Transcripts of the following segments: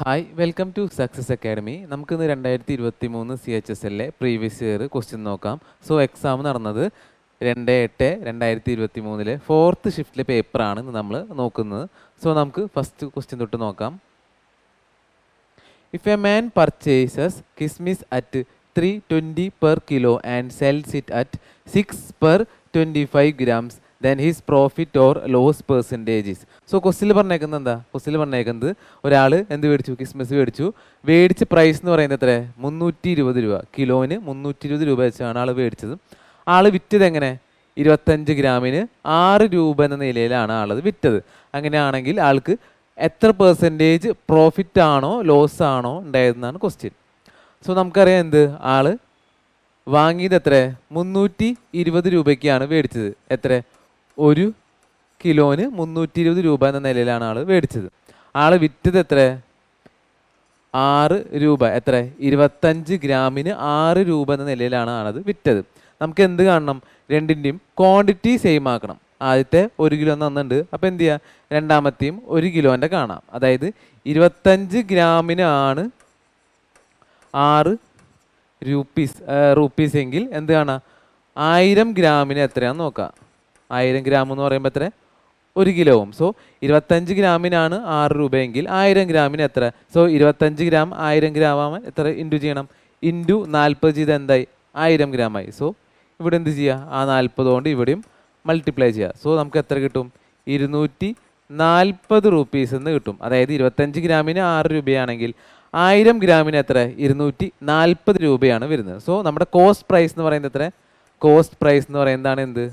Hi welcome to Success Academy. നമുക്കിന്ന് 2023 CHSL previous year question നോക്കാം. So exam നടന്നത് 2/8/2023 4th ഷിഫ്റ്റിലെ പേപ്പറാണ് നമ്മൾ നോക്കുന്നത്. സോ നമുക്ക് ഫസ്റ്റ് ക്വസ്റ്റ്യൻ തൊട്ട് നോക്കാം. ഇഫ് എ മാൻ പർച്ചേസസ് കിസ്മിസ് at 320 per kilo and sells it at 6 per 25 grams, then his profit or loss percentages. So ക്വസ്റ്റിൽ പറഞ്ഞേക്കുന്നത് എന്താ? ക്വസ്റ്റിൽ പറഞ്ഞേക്കുന്നത് ഒരാൾ എന്ത് മേടിച്ചു? കിസ്മിസ് മേടിച്ചു. മേടിച്ച പ്രൈസ് എന്ന് പറയുന്നത് എത്ര? 320 രൂപ. കിലോന് 320 രൂപ വെച്ചാണ് ആൾ മേടിച്ചത്. ആൾ വിറ്റത് എങ്ങനെ? 25 ഗ്രാമിന് 6 രൂപ എന്ന നിലയിലാണ് ആളത് വിറ്റത്. അങ്ങനെയാണെങ്കിൽ ആൾക്ക് എത്ര പെർസെൻറ്റേജ് പ്രോഫിറ്റ് ആണോ ലോസ് ആണോ ഉണ്ടായതെന്നാണ് ക്വസ്റ്റ്യൻ. സോ നമുക്കറിയാം എന്ത്, ആള് വാങ്ങിയത് എത്ര? 320 രൂപയ്ക്കാണ് മേടിച്ചത്. എത്ര? ഒരു കിലോന് 320 രൂപ എന്ന നിലയിലാണ് ആൾ മേടിച്ചത്. ആൾ വിറ്റത് എത്ര? 6 രൂപ. എത്ര? 25 ഗ്രാമിന് 6 രൂപ എന്ന നിലയിലാണ് ആളത് വിറ്റത്. നമുക്ക് എന്ത് കാണണം? രണ്ടിൻ്റെയും ക്വാണ്ടിറ്റി സെയിം ആക്കണം. ആദ്യത്തെ 1 കിലോ തന്നിട്ടുണ്ട്, അപ്പോൾ എന്ത് ചെയ്യുക? രണ്ടാമത്തെയും 1 കിലോൻ്റെ കാണാം. അതായത് 25 ഗ്രാമിനാണ് 6 രൂപ്പീസ് എങ്കിൽ എന്ത് കാണാം? 1000 ഗ്രാമിന് എത്രയാണെന്ന് നോക്കാം. 1000 ഗ്രാം എന്ന് പറയുമ്പോൾ എത്ര? 1 കിലോവും. സോ 25 ഗ്രാമിനാണ് 6 രൂപയെങ്കിൽ 1000 ഗ്രാമിന് എത്ര? സോ 25 ഗ്രാം 1000 ഗ്രാം ആവാൻ എത്ര ഇൻറ്റു ചെയ്യണം? ഇൻറ്റു 40 ചെയ്ത് എന്തായി? 1000 ഗ്രാമായി. സോ ഇവിടെ എന്ത് ചെയ്യുക? ആ 40 കൊണ്ട് ഇവിടെയും മൾട്ടിപ്ലൈ ചെയ്യുക. സോ നമുക്ക് എത്ര കിട്ടും? 240 റുപ്പീസ് എന്ന് കിട്ടും. അതായത് 25 ഗ്രാമിന് 6 രൂപയാണെങ്കിൽ 1000 ഗ്രാമിന് എത്ര? 240 രൂപയാണ് വരുന്നത്. സോ നമ്മുടെ കോസ്റ്റ് പ്രൈസ് എന്ന് പറയുന്നത് എത്ര? കോസ്റ്റ് പ്രൈസ് എന്ന് പറയുന്നതാണ് എന്ത്?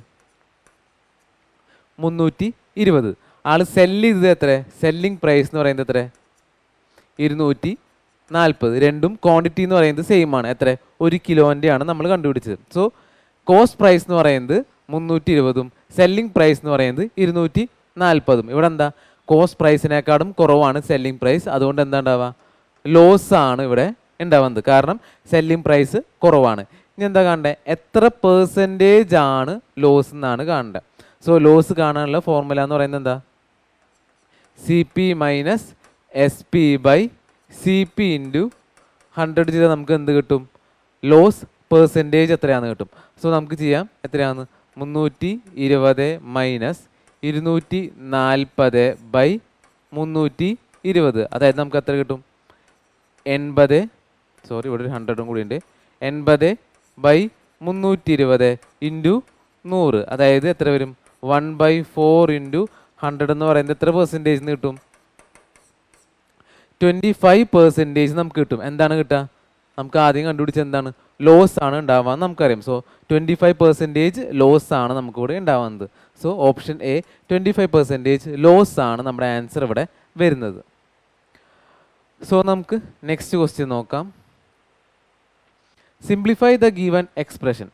320. ആൾ സെല്ല് ചെയ്തത് എത്ര? സെല്ലിംഗ് പ്രൈസ് എന്ന് പറയുന്നത് എത്ര? 240. രണ്ടും ക്വാണ്ടിറ്റി എന്ന് പറയുന്നത് സെയിം ആണ്. എത്ര? 1 കിലോൻ്റെ ആണ് നമ്മൾ കണ്ടുപിടിച്ചത്. സോ കോസ്റ്റ് പ്രൈസ് എന്ന് പറയുന്നത് 320ഉം സെല്ലിംഗ് പ്രൈസ് എന്ന് പറയുന്നത് 240ഉം. ഇവിടെ എന്താ? കോസ്റ്റ് പ്രൈസിനേക്കാളും കുറവാണ് സെല്ലിംഗ് പ്രൈസ്. അതുകൊണ്ട് എന്താ ഉണ്ടാവുക? ലോസ് ആണ് ഇവിടെ ഉണ്ടാവുന്നത്. കാരണം സെല്ലിംഗ് പ്രൈസ് കുറവാണ്. ഇനി എന്താ കാണണ്ടേ? എത്ര പെർസെൻറ്റേജ് ആണ് ലോസ് എന്നാണ് കാണേണ്ടത്. സോ ലോസ് കാണാനുള്ള ഫോർമുല എന്ന് പറയുന്നത് എന്താ? CP minus SP by CP into 100 ചെയ്താൽ നമുക്ക് എന്ത് കിട്ടും? ലോസ് പെർസെൻറ്റേജ് എത്രയാണെന്ന് കിട്ടും. സോ നമുക്ക് ചെയ്യാം. എത്രയാണ്? 320 മൈനസ് 240 ബൈ 320. അതായത് നമുക്ക് എത്ര കിട്ടും? 80. സോറി, ഇവിടെ ഒരു 100ഉം കൂടി ഉണ്ട്. 80 ബൈ 320 ഇൻറ്റു 100. അതായത് എത്ര വരും? 1/4 ഇൻറ്റു 100 എന്ന് പറയുന്നത് എത്ര പെർസെൻറ്റേജ് കിട്ടും? 25% നമുക്ക് കിട്ടും. എന്താണ് കിട്ടുക? നമുക്ക് ആദ്യം കണ്ടുപിടിച്ച് എന്താണ്? ലോസ് ആണ് ഉണ്ടാവാന്ന് നമുക്കറിയാം. സോ 25% ലോസ് ആണ് നമുക്കിവിടെ ഉണ്ടാവുന്നത്. സോ ഓപ്ഷൻ എ 25% ലോസ് ആണ് നമ്മുടെ ആൻസർ ഇവിടെ വരുന്നത്. സോ നമുക്ക് നെക്സ്റ്റ് ക്വസ്റ്റ്യൻ നോക്കാം. Simplify the given expression.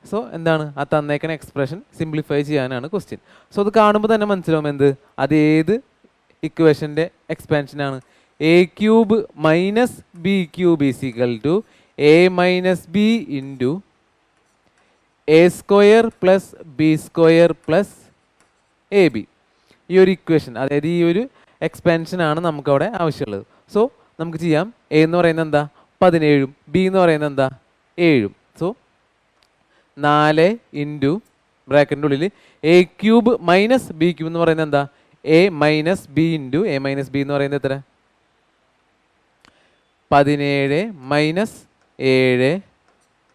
So എന്താണ്? ആ തന്നേക്കണ എക്സ്പ്രഷൻ സിംപ്ലിഫൈ ചെയ്യാനാണ് ക്വസ്റ്റ്യൻ. സോ അത് കാണുമ്പോൾ തന്നെ മനസ്സിലാവും എന്ത്, അത് ഏത് ഇക്വേഷൻ്റെ എക്സ്പാൻഷനാണ്? A³ minus B³ is equal to A-B into A² plus B² plus AB. ഈ ഒരു ഇക്വേഷൻ, അതായത് ഈ ഒരു എക്സ്പാൻഷനാണ് നമുക്കവിടെ ആവശ്യമുള്ളത്. സോ നമുക്ക് ചെയ്യാം. A എന്ന് പറയുന്നത് എന്താ? 17ഉം B എന്ന് പറയുന്നത് എന്താ? 7ഉം. സോ 4 ഇൻറ്റു ബ്രാക്കറ്റിൻ്റെ ഉള്ളിൽ A³ മൈനസ് B³ എന്ന് പറയുന്നത് എന്താ? A minus B into A minus B എന്ന് പറയുന്നത് എത്ര? 17 മൈനസ് 7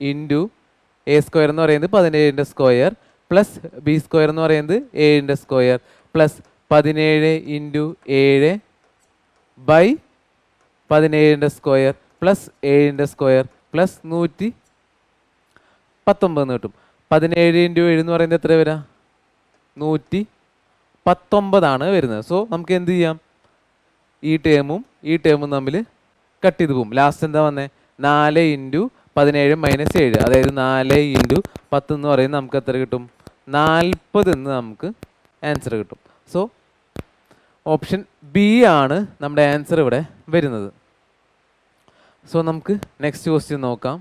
ഇൻറ്റു A² എന്ന് പറയുന്നത് 17ൻ്റെ സ്ക്വയർ പ്ലസ് B² എന്ന് പറയുന്നത് 7ൻ്റെ സ്ക്വയർ പ്ലസ് 17 ഇൻറ്റു 7 ബൈ 17ൻ്റെ സ്ക്വയർ പ്ലസ് 7ൻ്റെ സ്ക്വയർ പ്ലസ് 119 കിട്ടും. 17 ഇൻറ്റു 7 എന്ന് പറയുന്നത് എത്ര വരാം? 119 വരുന്നത്. സോ നമുക്ക് എന്ത് ചെയ്യാം? ഈ ടേമും തമ്മിൽ കട്ട് ചെയ്ത് പോകും. ലാസ്റ്റ് എന്താ വന്നേ? 4 ഇൻറ്റു 17 മൈനസ് 7. അതായത് 4 ഇൻറ്റു 10 എന്ന് പറയുന്നത് നമുക്ക് എത്ര കിട്ടും? 40 എന്ന് നമുക്ക് ആൻസർ കിട്ടും. സോ ഓപ്ഷൻ ബി ആണ് നമ്മുടെ ആൻസർ ഇവിടെ വരുന്നത്. സോ നമുക്ക് നെക്സ്റ്റ് ക്വസ്റ്റ്യൻ നോക്കാം.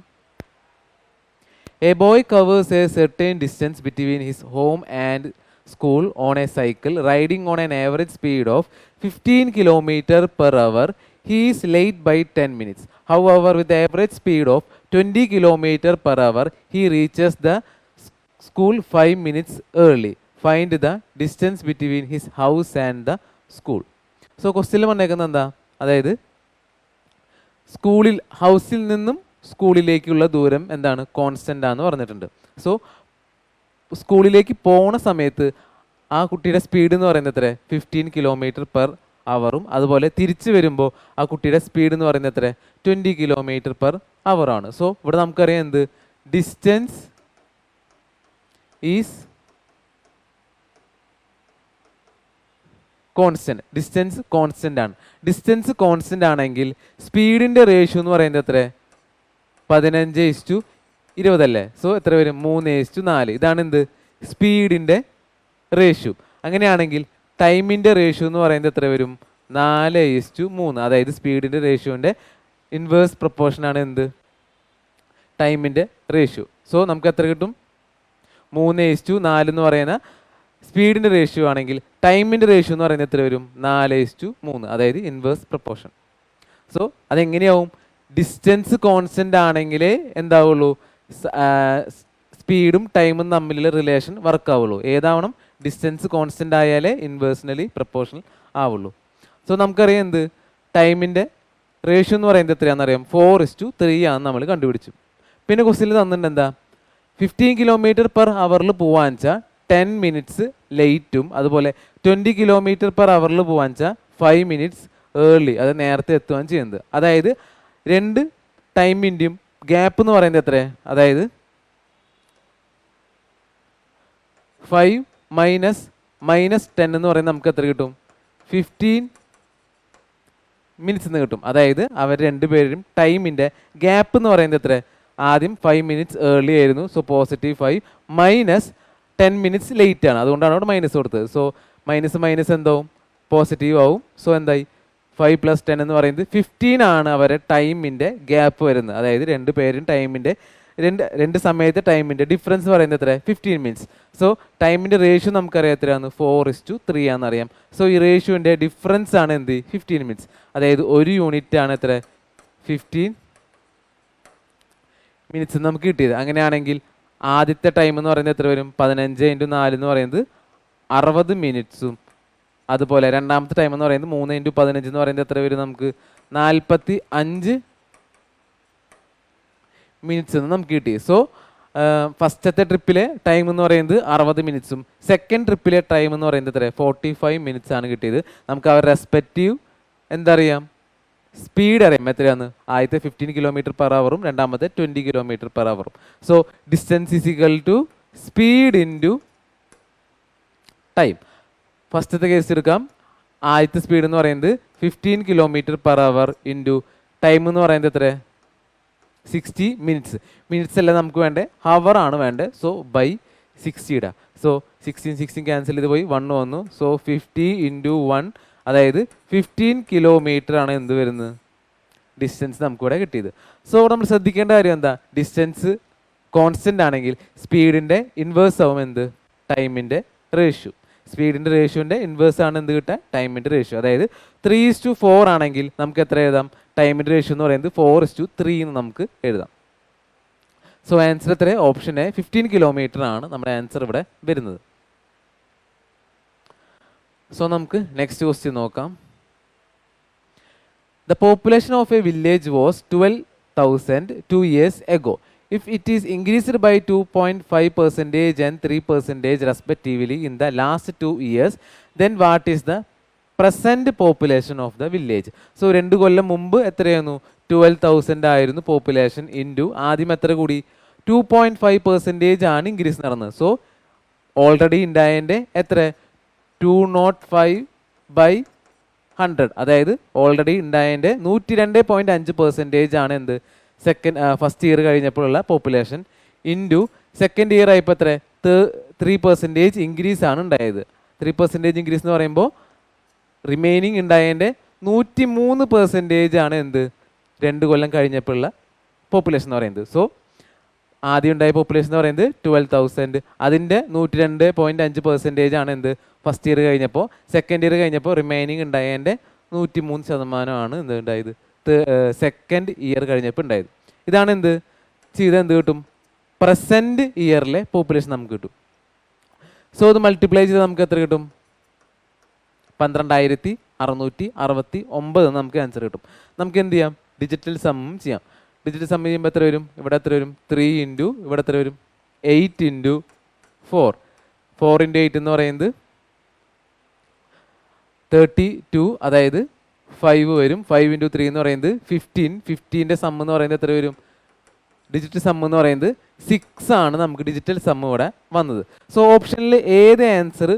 A boy covers A certain distance between his home and school on a cycle riding on an average speed of 15 km per hour he is late by 10 minutes. However, with the average speed of 20 kilometer per hour, he reaches the school 5 minutes early. Find the distance between his house and the school. So ക്വസ്റ്റ്യനിൽ വന്നേക്കുന്നത് എന്താ, അതായത് ഹൗസിൽ നിന്നും സ്കൂളിലേക്കുള്ള ദൂരം എന്താണ്, constant ആണെന്ന് പറഞ്ഞിട്ടുണ്ട്. സോ സ്കൂളിലേക്ക് പോണ സമയത്ത് ആ കുട്ടിയുടെ സ്പീഡ് എന്ന് പറയുന്നത് എത്ര, 15 കിലോമീറ്റർ പെർ അവറും, അതുപോലെ തിരിച്ചു വരുമ്പോൾ ആ കുട്ടിയുടെ സ്പീഡ് എന്ന് പറയുന്നത് എത്ര, 20 കിലോമീറ്റർ പെർ അവറാണ്. സോ ഇവിടെ നമുക്കറിയാം എന്ത്, distance is constant. Distance constant ആണ്. ഡിസ്റ്റൻസ് കോൺസ്റ്റന്റ് ആണെങ്കിൽ സ്പീഡിന്റെ റേഷ്യോ എന്ന് പറയുന്നത് എത്ര, 15:20 അല്ലേ. സോ എത്ര വരും, 3:4. ഇതാണ് എന്ത്, സ്പീഡിന്റെ റേഷ്യോ. അങ്ങനെയാണെങ്കിൽ ടൈമിന്റെ റേഷ്യോ എന്ന് പറയുന്നത് എത്ര വരും, 4:3. അതായത് സ്പീഡിന്റെ റേഷ്യോന്റെ ഇൻവേഴ്സ് പ്രൊപ്പോർഷൻ ആണ് എന്ത്, ടൈമിന്റെ റേഷ്യോ. സോ നമുക്ക് എത്ര കിട്ടും, 3:4 എന്ന് പറയുന്ന സ്പീഡിൻ്റെ റേഷ്യോ ആണെങ്കിൽ ടൈമിൻ്റെ റേഷ്യോ എന്ന് പറയുന്നത് എത്ര വരും, 4:3. അതായത് ഇൻവേഴ്സ് പ്രൊപ്പോർഷൻ. സോ അതെങ്ങനെയാവും, ഡിസ്റ്റൻസ് കോൺസ്റ്റൻ്റ് ആണെങ്കിലേ എന്താവുള്ളൂ, സ്പീഡും ടൈമും തമ്മിലുള്ള റിലേഷൻ വർക്ക് ആവുള്ളൂ. ഏതാവണം, ഡിസ്റ്റൻസ് കോൺസ്റ്റൻ്റ് ആയാലേ ഇൻവേഴ്സിനലി പ്രൊപ്പോർഷണൽ ആവുള്ളൂ. സോ നമുക്കറിയാം എന്ത്, ടൈമിൻ്റെ റേഷ്യോ എന്ന് പറയുന്നത് എത്രയാണെന്നറിയാം, 4:3 ആണെന്ന് നമ്മൾ കണ്ടുപിടിച്ചു. പിന്നെ ക്വസ്റ്റ്യനിൽ തന്നിട്ടുണ്ട് എന്താ, 15 കിലോമീറ്റർ പെർ അവറിൽ പോവാന്ന് വെച്ചാൽ 10 മിനിറ്റ്സ് ലേറ്റും, അതുപോലെ 20 കിലോമീറ്റർ പെർ അവറിൽ പോവാന്ന് വെച്ചാൽ 5 മിനിറ്റ്സ് ഏർലി, അത് നേരത്തെ എത്തുകയാണ് ചെയ്യുന്നത്. അതായത് രണ്ട് ടൈമിൻ്റെയും ഗ്യാപ്പ് എന്ന് പറയുന്നത് എത്ര, അതായത് 5 മൈനസ് 10 എന്ന് പറയുന്നത് നമുക്ക് എത്ര കിട്ടും, 15 മിനിറ്റ്സ് എന്ന് കിട്ടും. അതായത് അവർ രണ്ടുപേരും ടൈമിൻ്റെ ഗ്യാപ്പ് എന്ന് പറയുന്നത് എത്ര, ആദ്യം 5 മിനിറ്റ്സ് ഏർലി ആയിരുന്നു. സോ +5 മൈനസ് 10 മിനിറ്റ്സ് ലേറ്റ് ആണ്, അതുകൊണ്ടാണ് അവിടെ മൈനസ് കൊടുത്തത്. സോ മൈനസ് എന്താവും, പോസിറ്റീവ് ആവും. സോ എന്തായി, 5 + 10 എന്ന് പറയുന്നത് 15 ആണ് അവരെ ടൈമിൻ്റെ ഗ്യാപ്പ് വരുന്നത്. അതായത് രണ്ട് പേരും ടൈമിൻ്റെ രണ്ട് സമയത്ത് ടൈമിൻ്റെ ഡിഫറൻസ് പറയുന്നത് എത്ര, 15 മിനിറ്റ്സ്. സോ ടൈമിൻ്റെ റേഷ്യോ നമുക്കറിയാം എത്രയാണ്, 4:3 ആണെന്നറിയാം. സോ ഈ റേഷ്യോൻ്റെ ഡിഫറൻസ് ആണ് എന്ത്, 15 മിനിറ്റ്സ്. അതായത് ഒരു യൂണിറ്റ് ആണ് എത്ര, 15 മിനിറ്റ്സ് നമുക്ക് കിട്ടിയത്. അങ്ങനെയാണെങ്കിൽ ആദ്യത്തെ ടൈം എന്ന് പറയുന്നത് എത്ര വരും, 15 × 4 എന്ന് പറയുന്നത് 60 മിനിറ്റ്സും, അതുപോലെ രണ്ടാമത്തെ ടൈം എന്ന് പറയുന്നത് 3 × 15 എന്ന് പറയുന്നത് എത്ര വരും നമുക്ക്, 45 മിനിറ്റ്സ് എന്ന് നമുക്ക് കിട്ടി. സോ ഫസ്റ്റത്തെ ട്രിപ്പിലെ ടൈം എന്ന് പറയുന്നത് 60 മിനിറ്റ്സും സെക്കൻഡ് ട്രിപ്പിലെ ടൈം എന്ന് പറയുന്നത് എത്ര, 45 മിനിറ്റ്സ് ആണ് കിട്ടിയത്. നമുക്ക് അവർ റെസ്പെക്റ്റീവ് എന്താ അറിയാം, സ്പീഡ് അറിയാം എത്രയാണ്, ആദ്യത്തെ 15 കിലോമീറ്റർ പെർ അവറും രണ്ടാമത്തെ 20 കിലോമീറ്റർ പെർ അവറും. So distance is equal to speed into time. ഫസ്റ്റത്തെ കേസ് എടുക്കാം. ആദ്യത്തെ സ്പീഡ് എന്ന് പറയുന്നത് 15 kilometre per hour into time എന്ന് പറയുന്നത് എത്ര, 60 മിനിറ്റ്സ്. മിനിറ്റ്സ് അല്ല നമുക്ക് വേണ്ടേ, ഹവർ ആണ് വേണ്ടത്. സോ ബൈ 60 ഇടാം. സോ 16 ക്യാൻസൽ ചെയ്ത് പോയി, 1 വന്നു. സോ 50 × 1, അതായത് 15 കിലോമീറ്റർ ആണ് എന്ത് വരുന്നത്, ഡിസ്റ്റൻസ് നമുക്കിവിടെ കിട്ടിയത്. സോ ഇവിടെ നമ്മൾ ശ്രദ്ധിക്കേണ്ട കാര്യം എന്താ, ഡിസ്റ്റൻസ് കോൺസ്റ്റൻ്റ് ആണെങ്കിൽ സ്പീഡിൻ്റെ ഇൻവേഴ്സ് ആവും എന്ത്, ടൈമിൻ്റെ റേഷ്യോ. സ്പീഡിൻ്റെ റേഷ്യോൻ്റെ ഇൻവേഴ്സ് ആണ് എന്ത് കിട്ടുക, ടൈമിൻ്റെ റേഷ്യോ. അതായത് 3:4 ആണെങ്കിൽ നമുക്ക് എത്ര എഴുതാം, ടൈമിൻ്റെ റേഷ്യോ എന്ന് പറയുന്നത് 4:3 എന്ന് നമുക്ക് എഴുതാം. സോ ആൻസർ എത്ര, ഓപ്ഷൻ എ 15 കിലോമീറ്റർ ആണ് നമ്മുടെ ആൻസർ ഇവിടെ വരുന്നത്. സോ നമുക്ക് നെക്സ്റ്റ് ക്വസ്റ്റ്യൻ നോക്കാം. The population of a village was 12,000 2 years ago. If it is increased by 2.5% and 3% respectively in the last 2 years, then what is the present population of the village? So 2 കൊല്ലം മുമ്പ് എത്രയായിരുന്നു, 12,000 ആയിരുന്നു population. Into ആദ്യം എത്ര കൂടി, 2.5% ആണ് increase നടന്നത്. So already ഉണ്ടായതിൻ്റെ എത്ര, 205/100. അതായത് ഓൾറെഡി ഉണ്ടായതിൻ്റെ 102.5% ആണ് എന്ത്, ഫസ്റ്റ് ഇയർ കഴിഞ്ഞപ്പോഴുള്ള പോപ്പുലേഷൻ. ഇൻറ്റു സെക്കൻഡ് ഇയർ ആയപ്പോൾ എത്ര, 3% ഇൻക്രീസ് ആണ് ഉണ്ടായത്. 3% ഇൻക്രീസ് എന്ന് പറയുമ്പോൾ റിമൈനിങ് ഉണ്ടായതിൻ്റെ 103% ആണ് എന്ത്, 2 കൊല്ലം കഴിഞ്ഞപ്പോഴുള്ള പോപ്പുലേഷൻ എന്ന് പറയുന്നത്. സോ ആദ്യം ഉണ്ടായ പോപ്പുലേഷൻ എന്ന് പറയുന്നത് 12,000, അതിൻ്റെ 102.5% ആണ് എന്ത്, ഫസ്റ്റ് ഇയർ കഴിഞ്ഞപ്പോൾ. സെക്കൻഡ് ഇയർ കഴിഞ്ഞപ്പോൾ റിമൈനിങ് ഉണ്ടായതിൻ്റെ 103% എന്ത് ഉണ്ടായത് സെക്കൻഡ് ഇയർ കഴിഞ്ഞപ്പോൾ ഉണ്ടായത്. ഇതാണ് എന്ത് ചെയ്ത് എന്ത് കിട്ടും, പ്രസൻറ്റ് ഇയറിലെ പോപ്പുലേഷൻ നമുക്ക് കിട്ടും. സോ ഇത് മൾട്ടിപ്ലൈ ചെയ്ത് നമുക്ക് എത്ര കിട്ടും, 12,669 നമുക്ക് ആൻസർ കിട്ടും. നമുക്ക് എന്ത് ചെയ്യാം, ഡിജിറ്റൽ സമ്മും ചെയ്യാം. ഡിജിറ്റൽ സം ചെയ്യുമ്പോൾ എത്ര വരും, ഇവിടെ എത്ര വരും, 3 ഇൻറ്റു ഇവിടെ എത്ര വരും, 8 ഇൻറ്റു 4. 4 ഇൻറ്റു 8 എന്ന് പറയുന്നത് 32, അതായത് 5 വരും. 5 ഇൻറ്റു 3 എന്ന് പറയുന്നത് 15. 15ൻ്റെ സം എന്ന് പറയുന്നത് എത്ര വരും, ഡിജിറ്റൽ സം എന്ന് പറയുന്നത് 6 ആണ് നമുക്ക് ഡിജിറ്റൽ സം ഇവിടെ വന്നത്. സോ ഓപ്ഷനിൽ ഏത് ആൻസർ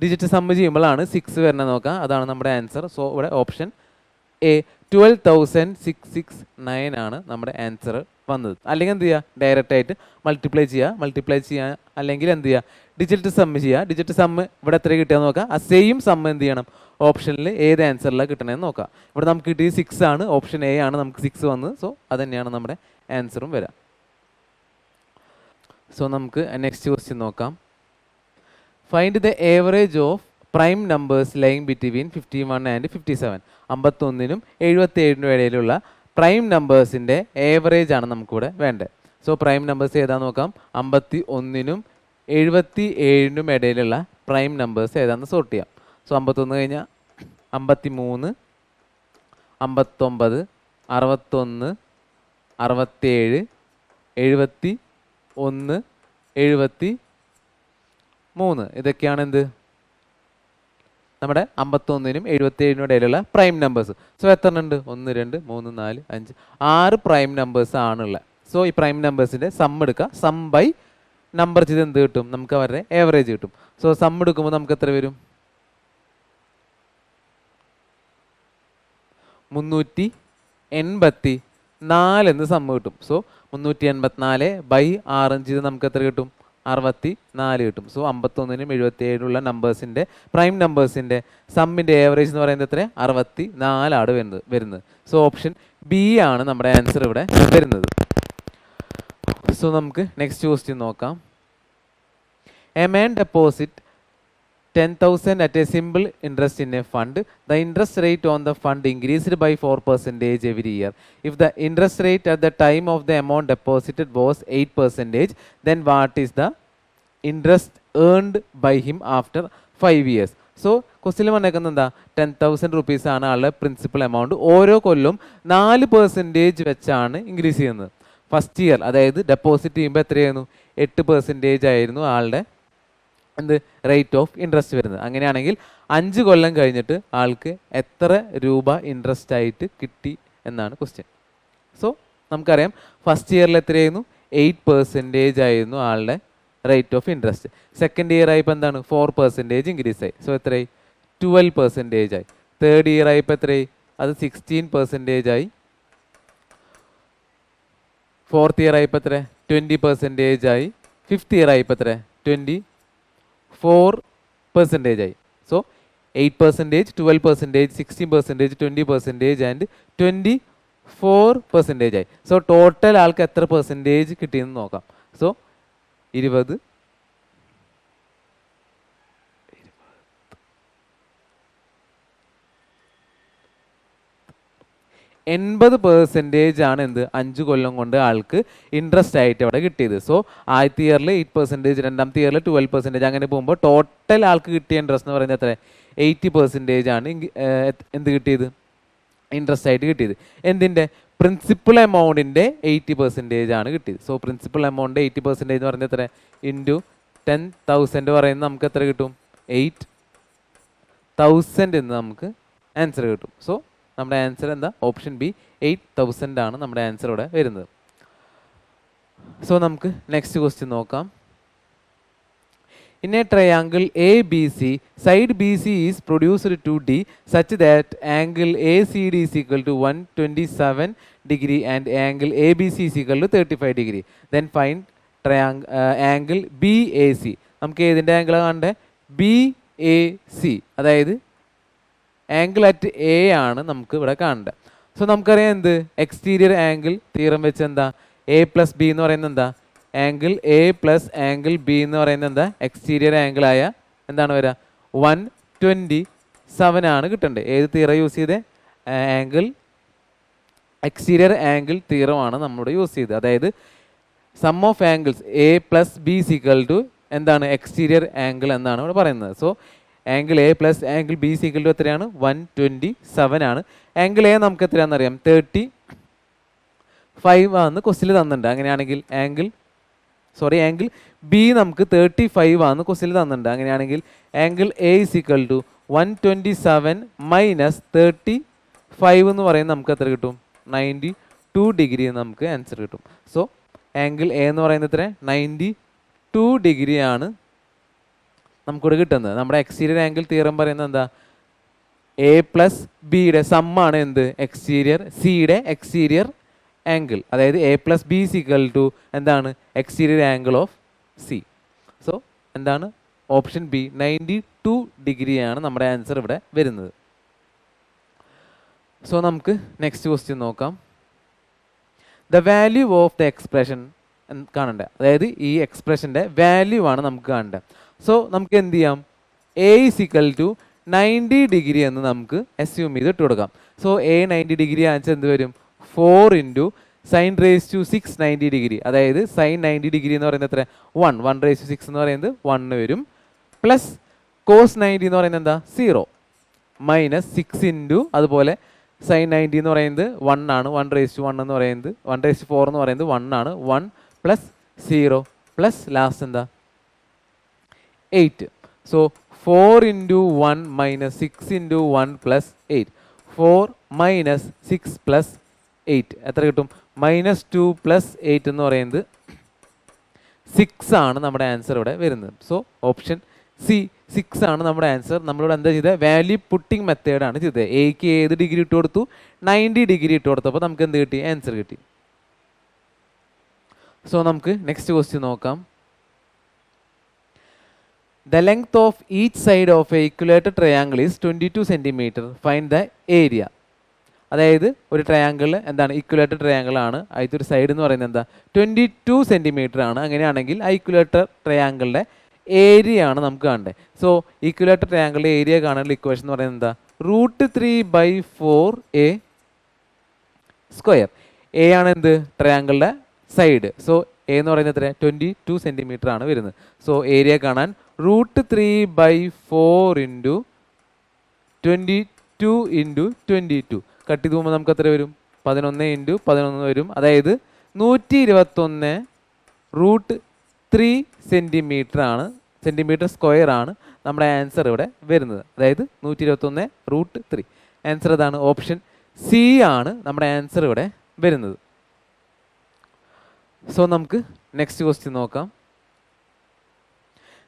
ഡിജിറ്റൽ സം ചെയ്യുമ്പോഴാണ് 6 വരുന്നത് നോക്കാം. അതാണ് നമ്മുടെ ആൻസർ. സോ ഇവിടെ ഓപ്ഷൻ എ 12,669 ആണ് നമ്മുടെ ആൻസർ വന്നത്. അല്ലെങ്കിൽ എന്ത് ചെയ്യുക, ഡയറക്റ്റ് ആയിട്ട് മൾട്ടിപ്ലൈ ചെയ്യുക, അല്ലെങ്കിൽ എന്ത് ചെയ്യുക, ഡിജിറ്റൽ സം ചെയ്യുക. ഡിജിറ്റൽ സം ഇവിടെ എത്ര കിട്ടിയാൽ നോക്കാം. ആ സെയിം സം എന്ത് ചെയ്യണം, ഓപ്ഷനിൽ ഏത് ആൻസറിലാണ് കിട്ടണമെന്ന് നോക്കാം. ഇവിടെ നമുക്ക് കിട്ടിയത് 6 ആണ്, ഓപ്ഷൻ എ ആണ് നമുക്ക് 6 വന്നത്. സോ അത് തന്നെയാണ് നമ്മുടെ ആൻസറും വരാം. സോ നമുക്ക് നെക്സ്റ്റ് ക്വസ്റ്റ്യൻ നോക്കാം. Find the average of prime numbers lying between 51 and 57. 51നും 77നും ഇടയിലുള്ള പ്രൈം നമ്പേഴ്സിൻ്റെ ഏവറേജ് ആണ് നമുക്കിവിടെ വേണ്ടത്. സോ പ്രൈം നമ്പേഴ്സ് ഏതാണെന്ന് നോക്കാം. 51നും 77നും ഇടയിലുള്ള പ്രൈം നമ്പേഴ്സ് ഏതാണെന്ന് സോർട്ട് ചെയ്യാം. സോ 51 കഴിഞ്ഞാൽ 53, 59, 61, 67, 71, 73. ഇതൊക്കെയാണ് എന്ത്, നമ്മുടെ 51നും 77നും ഇടയിലുള്ള പ്രൈം നമ്പേഴ്സ്. സോ എത്ര ഉണ്ട്, 1, 2, 3, 4, 5, 6 പ്രൈം നമ്പേഴ്സ് ആണുള്ളത്. സോ ഈ പ്രൈം നമ്പേഴ്സിൻ്റെ സം എടുക്കുക. സം ബൈ നമ്പർ ചെയ്ത് എന്ത് കിട്ടും, നമുക്ക് അവരുടെ ഏവറേജ് കിട്ടും. സോ സം എടുക്കുമ്പോൾ നമുക്ക് എത്ര വരും, 384 എന്ന് സം കിട്ടും. സോ 384 ബൈ 6 ചെയ്ത് നമുക്ക് എത്ര കിട്ടും, 64 കിട്ടും. സോ 51നും 77നുള്ള നമ്പേഴ്സിൻ്റെ പ്രൈം നമ്പേഴ്സിൻ്റെ സമ്മിൻ്റെ ഏവറേജ് എന്ന് പറയുന്നത് എത്ര, 64 ആണ് വരുന്നത്. സോ ഓപ്ഷൻ ബി ആണ് നമ്മുടെ ആൻസർ ഇവിടെ വരുന്നത്. സോ നമുക്ക് നെക്സ്റ്റ് ക്വസ്റ്റ്യൻ നോക്കാം. A man deposit 10,000 at a simple interest in a fund. The interest rate on the fund increased by 4% every year. If the interest rate at the time of the amount deposited was 8%, then what is the interest earned by him after 5 years? So ക്വസ്റ്റിൽ വന്നേക്കുന്നത് എന്താ, 10,000 rupees ആണ് ആളുടെ principal amount. ഓരോ കൊല്ലം 4% വെച്ചാണ് increase ചെയ്യുന്നത്. First year അതായത് deposit ചെയ്യുമ്പോൾ എത്രയായിരുന്നു, 8% ആയിരുന്നു ആളുടെ എന്ത് റേറ്റ് ഓഫ് ഇൻട്രസ്റ്റ് വരുന്നത്. അങ്ങനെയാണെങ്കിൽ 5 കൊല്ലം കഴിഞ്ഞിട്ട് ആൾക്ക് എത്ര രൂപ ഇൻട്രസ്റ്റ് ആയിട്ട് കിട്ടി എന്നാണ് ക്വസ്റ്റ്യൻ. സോ നമുക്കറിയാം ഫസ്റ്റ് ഇയറിൽ എത്രയായിരുന്നു, 8% ആയിരുന്നു ആളുടെ rate of interest. Second year ആയപ്പോൾ എന്താണ്, 4% ഇൻക്രീസ് ആയി. സോ എത്രയായി, 12% ആയി. തേർഡ് ഇയർ ആയപ്പോൾ എത്രയായി, അത് 16% ആയി. ഫോർത്ത് ഇയർ ആയപ്പോൾ എത്ര, 20% ആയി. ഫിഫ്ത്ത് ഇയർ ആയപ്പോൾ എത്ര, 24% ആയി. സോ 8%, 12%, 16%, 20% ആൻഡ് 24% ആയി. സോ ടോട്ടൽ ആൾക്ക് എത്ര പെർസെൻറ്റേജ് കിട്ടിയെന്ന് നോക്കാം. സോ 20, 80% ആണ് എന്ത് 5 കൊല്ലം കൊണ്ട് ആൾക്ക് ഇൻട്രസ്റ്റ് ആയിട്ട് അവിടെ കിട്ടിയത്. സോ ആദ്യത്തെ ഇയറിൽ 8%, രണ്ടാമത്തെ ഇയറിൽ 12%, അങ്ങനെ പോകുമ്പോൾ ടോട്ടൽ ആൾക്ക് കിട്ടിയ ഇൻട്രസ്റ്റ് എന്ന് പറയുന്നത് എത്ര, 80% ആണ് എന്ത് കിട്ടിയത്, ഇൻട്രസ്റ്റ് ആയിട്ട് കിട്ടിയത്. എന്തിൻ്റെ, പ്രിൻസിപ്പൽ എമൗണ്ടിൻ്റെ 80% ആണ് കിട്ടിയത്. സോ പ്രിൻസിപ്പൽ എമൗണ്ട് 80% എന്ന് പറയുന്നത് എത്ര, ഇൻറ്റു 10,000 പറയുന്നത് നമുക്ക് എത്ര കിട്ടും, 8,000 എന്ന് നമുക്ക് ആൻസർ കിട്ടും. സോ നമ്മുടെ ആൻസർ എന്താ, ഓപ്ഷൻ ബി 8,000 ആണ് നമ്മുടെ ആൻസർ ഇവിടെ വരുന്നത്. സോ നമുക്ക് നെക്സ്റ്റ് ക്വസ്റ്റ്യൻ നോക്കാം. In a triangle ABC, side BC is produced to D such that angle ACD is equal to 127 degree and angle ABC is equal to 35 degree. Then find angle BAC. നമുക്ക് ഏതിൻ്റെ ആംഗിളാണ് കാണേണ്ടത്, BAC, അതായത് angle at A ആണ് നമുക്ക് ഇവിടെ കാണേണ്ടത്. So നമുക്കറിയാം എന്ത്, എക്സ്റ്റീരിയർ ആംഗിൾ തീറം വെച്ച് എന്താ, A പ്ലസ് ബി എന്ന് പറയുന്നത് എന്താ, angle A plus angle B എന്ന് പറയുന്നത് എന്താ, എക്സ്റ്റീരിയർ ആംഗിൾ ആയ എന്താണ് വരിക, 120 7 ആണ് കിട്ടേണ്ടത്. ഏത് തീറ യൂസ് ചെയ്തേ? ആംഗിൾ എക്സ്റ്റീരിയർ ആംഗിൾ തീറമാണ് നമ്മളിവിടെ യൂസ് ചെയ്തത്. അതായത് sum of angles A plus B equal to എന്താണ്? എക്സ്റ്റീരിയർ ആംഗിൾ എന്നാണ് ഇവിടെ പറയുന്നത്. So angle A plus angle B equal to എത്രയാണ്? 127 ആണ്. ആംഗിൾ എ നമുക്ക് എത്രയാണെന്ന് അറിയാം? 35 ആണെന്ന് ക്വസ്റ്റിൽ തന്നിട്ടുണ്ട്. അങ്ങനെയാണെങ്കിൽ ആംഗിൾ ബി നമുക്ക് 35 ആണെന്ന് ക്വസ്റ്റിൽ തന്നിട്ടുണ്ട്. അങ്ങനെയാണെങ്കിൽ angle A equal to 127 minus 35 എന്ന് പറയുന്നത് നമുക്ക് എത്ര കിട്ടും? 92 ഡിഗ്രി നമുക്ക് ആൻസർ കിട്ടും. സോ ആംഗിൾ എ എന്ന് പറയുന്നത് എത്ര? 92 ഡിഗ്രി ആണ് നമുക്കിവിടെ കിട്ടുന്നത്. നമ്മുടെ എക്സ്റ്റീരിയർ ആംഗിൾ തിയറം പറയുന്നത് എന്താ? എ പ്ലസ് ബിയുടെ സമ്മാണ് എന്ത്? എക്സ്റ്റീരിയർ സിയുടെ എക്സ്റ്റീരിയർ ആംഗിൾ. അതായത് A plus B equal to എന്താണ്? Exterior angle of C. So എന്താണ്? ഓപ്ഷൻ ബി 92 ഡിഗ്രിയാണ് നമ്മുടെ ആൻസർ ഇവിടെ വരുന്നത്. സോ നമുക്ക് നെക്സ്റ്റ് ക്വസ്റ്റ്യൻ നോക്കാം. The value of the expression കാണണ്ടേ? അതായത് ഈ എക്സ്പ്രഷൻ്റെ വാല്യൂ ആണ് നമുക്ക് കാണേണ്ടത്. സോ നമുക്ക് എന്ത് ചെയ്യാം? എ ഇസിക്കൽ ടു 90 ഡിഗ്രി എന്ന് നമുക്ക് അസ്യൂം ചെയ്ത് ഇട്ട് കൊടുക്കാം. സോ എ 90 ഡിഗ്രി ആൻസർ എന്ത് വരും? 4 into sine raise to 6 90 degree. അതായത് സൈൻ 90 ഡിഗ്രി എന്ന് പറയുന്നത് എത്ര? 1 റേസ് ടു 6 എന്ന് പറയുന്നത് 1 വരും. പ്ലസ് കോസ് 90 എന്ന് പറയുന്നത് എന്താ? 0 മൈനസ് 6 ഇൻറ്റു അതുപോലെ സൈൻ 90 എന്ന് പറയുന്നത് 1 ആണ്. 1 റേസ് ടു 1 എന്ന് പറയുന്നത് 1 റേസ് ടു 4 എന്ന് പറയുന്നത് 1 ആണ്. 1 പ്ലസ് 0 പ്ലസ് ലാസ്റ്റ് എന്താ? 8. So 4 into 1 minus 6 into 1 plus 8. 4 minus 6 plus 8 എത്ര കിട്ടും? -2 പ്ലസ് 8 എന്ന് പറയുന്നത് 6 ആണ് നമ്മുടെ ആൻസർ ഇവിടെ വരുന്നത്. സോ ഓപ്ഷൻ സി 6 ആണ് നമ്മുടെ ആൻസർ. നമ്മളിവിടെ എന്താ ചെയ്തത്? വാല്യൂ പുട്ടിംഗ് മെത്തേഡാണ് ചെയ്തത്. എക്ക് ഏത് ഡിഗ്രി ഇട്ട് കൊടുത്തു? 90 ഡിഗ്രി ഇട്ട് കൊടുത്തപ്പോൾ നമുക്ക് എന്ത് കിട്ടി? ആൻസർ കിട്ടി. സോ നമുക്ക് നെക്സ്റ്റ് ക്വസ്റ്റ്യൻ നോക്കാം. The length of each side of a equilateral triangle is 22 centimeter. Find the area. അതായത് ഒരു ട്രയാങ്കിൾ എന്താണ്? ഇക്വലേറ്റർ ട്രയാങ്കിൾ ആണ്. അതിൻ്റെ ഒരു സൈഡ് എന്ന് പറയുന്നത് എന്താ? 22 സെൻറ്റിമീറ്റർ ആണ്. അങ്ങനെയാണെങ്കിൽ ആ ഇക്വലേറ്റർ ട്രയാങ്കിളിൻ്റെ ഏരിയ ആണ് നമുക്ക് കാണേണ്ടത്. സോ ഇക്വലേറ്റർ ട്രയാങ്കിളിൻ്റെ ഏരിയ കാണാനുള്ള ഇക്വേഷൻ എന്ന് പറയുന്നത് എന്താ? √3/4a square. എ ആണ് എന്ത്? ട്രയാങ്കിളിൻ്റെ സൈഡ്. സോ എ എന്ന് പറയുന്നത് എത്ര? 22 സെൻറ്റിമീറ്റർ ആണ് വരുന്നത്. സോ ഏരിയ കാണാൻ √3/4 ഇൻറ്റു 22 ഇൻറ്റു 22 കട്ട് ചെയ്ത് പോകുമ്പോൾ നമുക്ക് എത്ര വരും? 11 ഇൻറ്റു 11 വരും. അതായത് 121√3 സെൻറ്റിമീറ്റർ സ്ക്വയർ ആണ് നമ്മുടെ ആൻസർ ഇവിടെ വരുന്നത്. അതായത് 121√3. ആൻസർ അതാണ്. ഓപ്ഷൻ സി ആണ് നമ്മുടെ ആൻസർ ഇവിടെ വരുന്നത്. സോ നമുക്ക് നെക്സ്റ്റ് ക്വസ്റ്റ്യൻ നോക്കാം.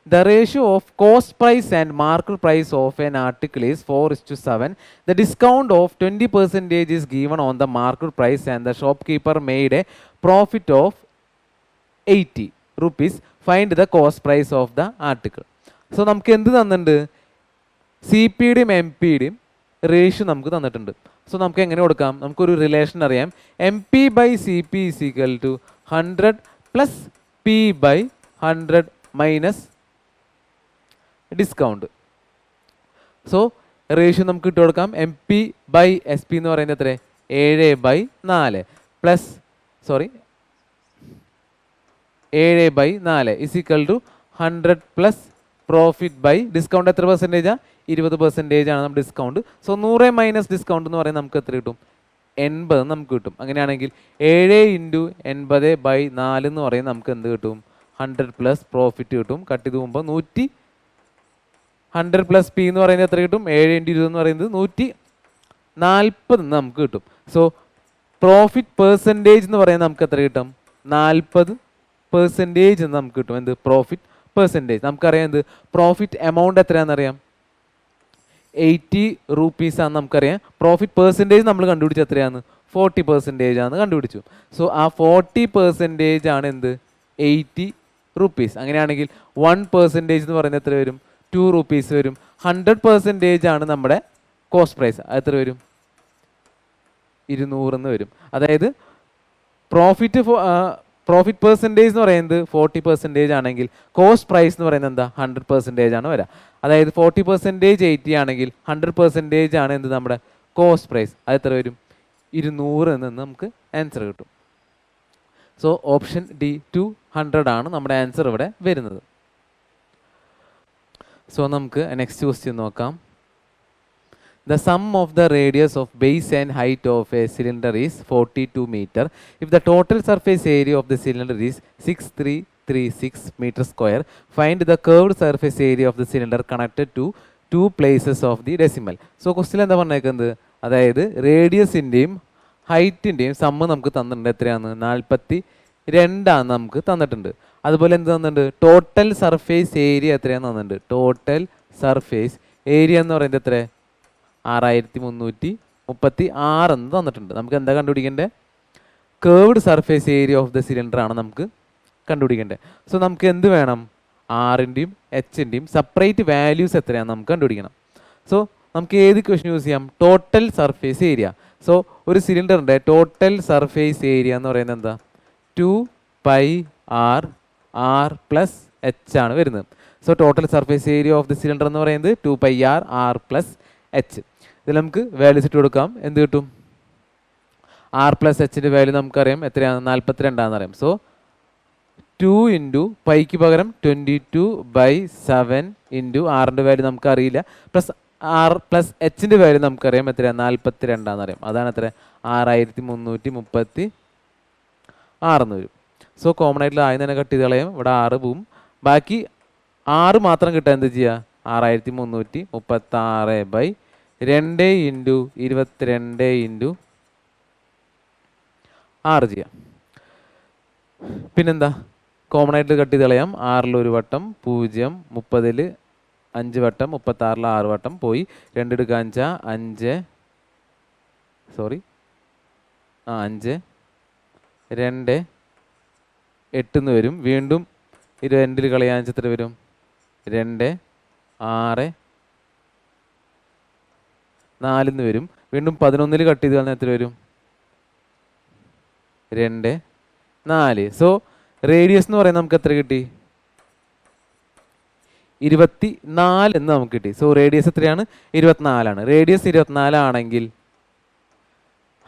The ratio of cost price and market price of an article is 4:7. The discount of 20% is given on the market price and the shopkeeper made a profit of 80 rupees. Find the cost price of the article. So നമുക്ക് എന്ത് തന്നിട്ടുണ്ട്? C പിയുടെയും M പിയുടെയും ratio നമുക്ക് തന്നിട്ടുണ്ട്. So നമുക്ക് എങ്ങനെ കൊടുക്കാം? നമുക്കൊരു റിലേഷൻ അറിയാം. M P by C P is equal to 100 plus P by 100 minus discount. So ratio നമുക്ക് ഇട്ട് കൊടുക്കാം. M P by S P എന്ന് പറയുന്നത് എത്ര? 7/4 plus 7/4 is equal to 100 plus profit by discount. എത്ര പെർസെൻറ്റേജാണ്? 20% ആണ് നമ്മുടെ ഡിസ്കൗണ്ട്. സോ 100 മൈനസ് ഡിസ്കൗണ്ട് എന്ന് പറയുന്നത് നമുക്ക് എത്ര കിട്ടും? 80 നമുക്ക് കിട്ടും. അങ്ങനെയാണെങ്കിൽ 7 ഇൻറ്റു 80/4 എന്ന് പറയുന്നത് നമുക്ക് എന്ത് കിട്ടും? 100 പ്ലസ് പ്രോഫിറ്റ് കിട്ടും. കട്ട് ചെയ്ത് പോകുമ്പോൾ 100 പ്ലസ് പി എന്ന് പറയുന്നത് എത്ര കിട്ടും? 7 ഇൻറ്റു 20 എന്ന് പറയുന്നത് 140 നമുക്ക് കിട്ടും. സോ പ്രോഫിറ്റ് പെർസെൻറ്റേജ് എന്ന് പറയുന്നത് നമുക്ക് എത്ര കിട്ടും? 40% എന്ന് നമുക്ക് കിട്ടും. എന്ത്? Profit percentage. നമുക്കറിയാം എന്ത്? Profit amount എത്രയാണെന്നറിയാം? 80 rupees ആണ് നമുക്കറിയാം. പ്രോഫിറ്റ് പെർസെൻറ്റേജ് നമ്മൾ കണ്ടുപിടിച്ച് എത്രയാണ്? 40% ആണ് കണ്ടുപിടിച്ചു. സോ ആ 40% ആണ് എന്ത്? 80 rupees. അങ്ങനെയാണെങ്കിൽ 1% എന്ന് പറയുന്നത് എത്ര വരും? 2 rupees വരും. 100% ആണ് നമ്മുടെ കോസ്റ്റ് പ്രൈസ്. എത്ര വരും? 200 എന്ന് വരും. അതായത് പ്രോഫിറ്റ് പെർസെൻറ്റേജ് എന്ന് പറയുന്നത് 40% ആണെങ്കിൽ കോസ്റ്റ് പ്രൈസ് എന്ന് പറയുന്നത് എന്താ? 100% ആണ് വരിക. അതായത് 40% 80 ആണെങ്കിൽ 100% ആണ് എന്ത് നമ്മുടെ കോസ്റ്റ് പ്രൈസ്. അത് എത്ര വരും? 200 എന്ന് നമുക്ക് ആൻസർ കിട്ടും. സോ ഓപ്ഷൻ ഡി 200 ആണ് നമ്മുടെ ആൻസർ ഇവിടെ വരുന്നത്. സോ നമുക്ക് നെക്സ്റ്റ് ക്വസ്റ്റ്യൻ നോക്കാം. The sum of the radius of base and height of a cylinder is 42 meter. If the total surface area of the cylinder is 6336 meter square, find the curved surface area of the cylinder connected to two places of the decimal. So question എന്താ പറഞ്ഞേക്കുന്നത്? അതായത് റേഡിയസിൻ്റെയും ഹൈറ്റിൻ്റെയും sum നമുക്ക് തന്നിട്ടുണ്ട്. എത്രയാണ്? 42 നമുക്ക് തന്നിട്ടുണ്ട്. അതുപോലെ എന്ത് തന്നിട്ടുണ്ട്? ടോട്ടൽ സർഫേസ് ഏരിയ എത്രയാണെന്ന് തന്നിട്ടുണ്ട്. ടോട്ടൽ സർഫേസ് ഏരിയ എന്ന് പറയുന്നത് എത്ര? 6336 എന്ന് തന്നിട്ടുണ്ട്. നമുക്ക് എന്താ കണ്ടുപിടിക്കേണ്ടത്? Curved surface area of the cylinder ആണ് നമുക്ക് കണ്ടുപിടിക്കേണ്ടത്. സോ നമുക്ക് എന്ത് വേണം? ആറിൻ്റെയും എച്ചിൻ്റെയും സെപ്പറേറ്റ് വാല്യൂസ് എത്രയാണെന്ന് നമുക്ക് കണ്ടുപിടിക്കണം. സോ നമുക്ക് ഏത് ക്വസ്റ്റ്യൻ യൂസ് ചെയ്യാം? Total surface area. സോ ഒരു സിലിണ്ടറിൻ്റെ ടോട്ടൽ സർഫേസ് ഏരിയ എന്ന് പറയുന്നത് എന്താ? 2πr r പ്ലസ് എച്ച് ആണ് വരുന്നത്. So total surface area of the cylinder എന്ന് പറയുന്നത് 2πr r പ്ലസ് എച്ച്. ഇതിൽ നമുക്ക് വാല്യൂസ് ഇട്ട് കൊടുക്കാം. എന്ത് കിട്ടും? ആർ പ്ലസ് എച്ചിൻ്റെ വാല്യൂ നമുക്കറിയാം എത്രയാണ്? 42 അറിയാം. സോ 2 ഇൻറ്റു പൈക്ക് പകരം 22/7 ഇൻറ്റു ആറിൻ്റെ വാല്യൂ നമുക്കറിയില്ല, പ്ലസ് ആർ പ്ലസ് എച്ചിൻ്റെ വാല്യൂ നമുക്കറിയാം എത്രയാണ്? 42 അറിയാം. അതാണ് എത്ര? 6336 വരും. സോ കോമൺ ആയിട്ടുള്ള ആദ്യം തന്നെ കട്ട് ചെയ്ത് കളയാം. ഇവിടെ 6 പോവും. ബാക്കി 6 മാത്രം കിട്ടാൻ എന്ത് ചെയ്യുക? 6336/2 ഇൻറ്റു 22 ഇൻറ്റു 6 ചെയ്യാം. പിന്നെന്താ? കോമൺ ആയിട്ട് കട്ട് ചെയ്ത് കളയാം. 6 1 വട്ടം 0, 30 5 വട്ടം, 36 6 വട്ടം പോയി. 2 എടുക്കാൻ 5 2 8 എന്ന് വരും. വീണ്ടും 2 കളയാൻ എത്ര വരും? 2 6 4 എന്ന് വരും. വീണ്ടും 11 കട്ട് ചെയ്ത് കളഞ്ഞാൽ എത്ര വരും? 2 4. സോ റേഡിയസ് എന്ന് പറയുന്നത് നമുക്ക് എത്ര കിട്ടി? 24 എന്ന് നമുക്ക് കിട്ടി. സോ റേഡിയസ് എത്രയാണ്? 24 ആണ്. റേഡിയസ് 24 ആണെങ്കിൽ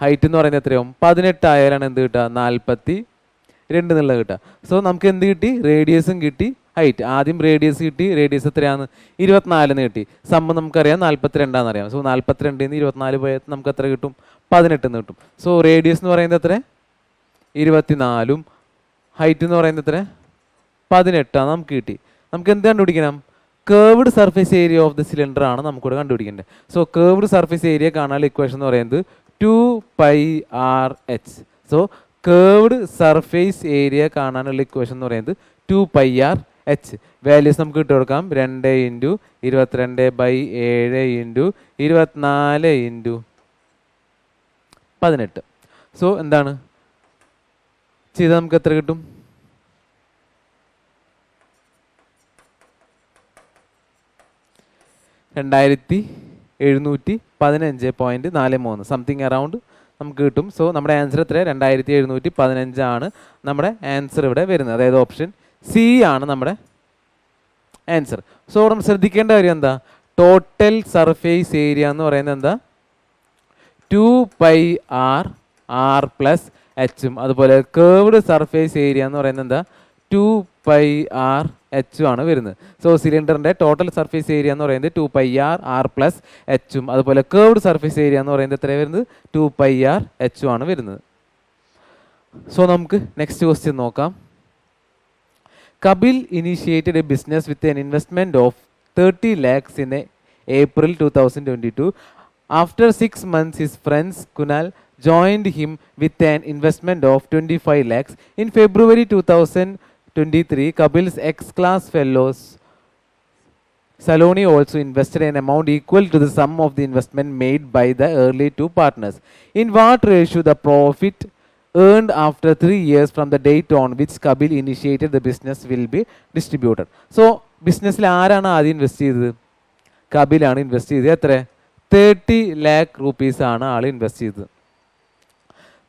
ഹൈറ്റ് എന്ന് പറയുന്നത് എത്രയാവും? 18 ആയാലാണ് എന്ത് കിട്ടുക? 42 എന്നുള്ളത് കിട്ടുക. സോ നമുക്ക് എന്ത് കിട്ടി? റേഡിയസും കിട്ടി, ഹൈറ്റ്. ആദ്യം റേഡിയസ് കിട്ടി. റേഡിയസ് എത്രയാണ്? 24 എന്ന് കിട്ടി. സമ്മ് നമുക്കറിയാം 42 അറിയാം. സോ 42 24 പോയാൽ നമുക്ക് എത്ര കിട്ടും? 18 എന്ന് കിട്ടും. സോ റേഡിയസ് എന്ന് പറയുന്നത് എത്ര? 24 ഹൈറ്റ് എന്ന് പറയുന്നത് എത്ര? 18 നമുക്ക് കിട്ടി. നമുക്ക് എന്ത് കണ്ടുപിടിക്കണം? Curved surface area of the cylinder ആണ് നമുക്കിവിടെ കണ്ടുപിടിക്കേണ്ടത്. സോ കേർവ്ഡ് സർഫേസ് ഏരിയ കാണാനുള്ള ഇക്വേഷൻ എന്ന് പറയുന്നത് 2πrh. So curved surface area കാണാനുള്ള ഇക്വേഷൻ എന്ന് പറയുന്നത് 2πrh. വാല്യൂസ് നമുക്ക് ഇട്ട് കൊടുക്കാം. 2 ഇൻറ്റു 22/7 ഇൻറ്റു 24 ഇൻറ്റു 18. സോ എന്താണ് ചെയ്താൽ നമുക്ക് എത്ര കിട്ടും? 2715.43 സംതിങ് അറൗണ്ട് നമുക്ക് കിട്ടും. സോ നമ്മുടെ ആൻസർ എത്ര? 2715 ആണ് നമ്മുടെ ആൻസർ ഇവിടെ വരുന്നത്. അതായത് ഓപ്ഷൻ സി ആണ് നമ്മുടെ ആൻസർ. സോ നമ്മൾ ശ്രദ്ധിക്കേണ്ട കാര്യം എന്താ? ടോട്ടൽ സർഫേസ് ഏരിയ എന്ന് പറയുന്നത് എന്താ? 2πr r പ്ലസ് എച്ചും, അതുപോലെ കേർവ്ഡ് സർഫേസ് ഏരിയ എന്ന് പറയുന്നത് എന്താ? 2πr h ആണ് വരുന്നത്. സോ സിലിണ്ടറിൻ്റെ ടോട്ടൽ സർഫേസ് ഏരിയ എന്ന് പറയുന്നത് 2πr r പ്ലസ് എച്ചും, അതുപോലെ കേർവ്ഡ് സർഫേസ് ഏരിയ എന്ന് പറയുന്നത് എത്രയാണ് വരുന്നത്? 2πr h ആണ് വരുന്നത്. സോ നമുക്ക് നെക്സ്റ്റ് ക്വസ്റ്റ്യൻ നോക്കാം. Kabil initiated a business with an investment of 30 lakhs in April 2022. After 6 months, his friends Kunal joined him with an investment of 25 lakhs. In February 2023, Kabil's ex-class fellows Saloni also invested an amount equal to the sum of the investment made by the early two partners. In what ratio the profit earned after 3 years from the date on which Kabil initiated the business will be distributed? So, ബിസിനസ്സിൽ ആരാണ് ആദ്യം invest ചെയ്തത്? കപിലാണ് invest ചെയ്തത്. എത്ര? 30 lakh rupees ആണ് ആൾ invest ചെയ്തത്.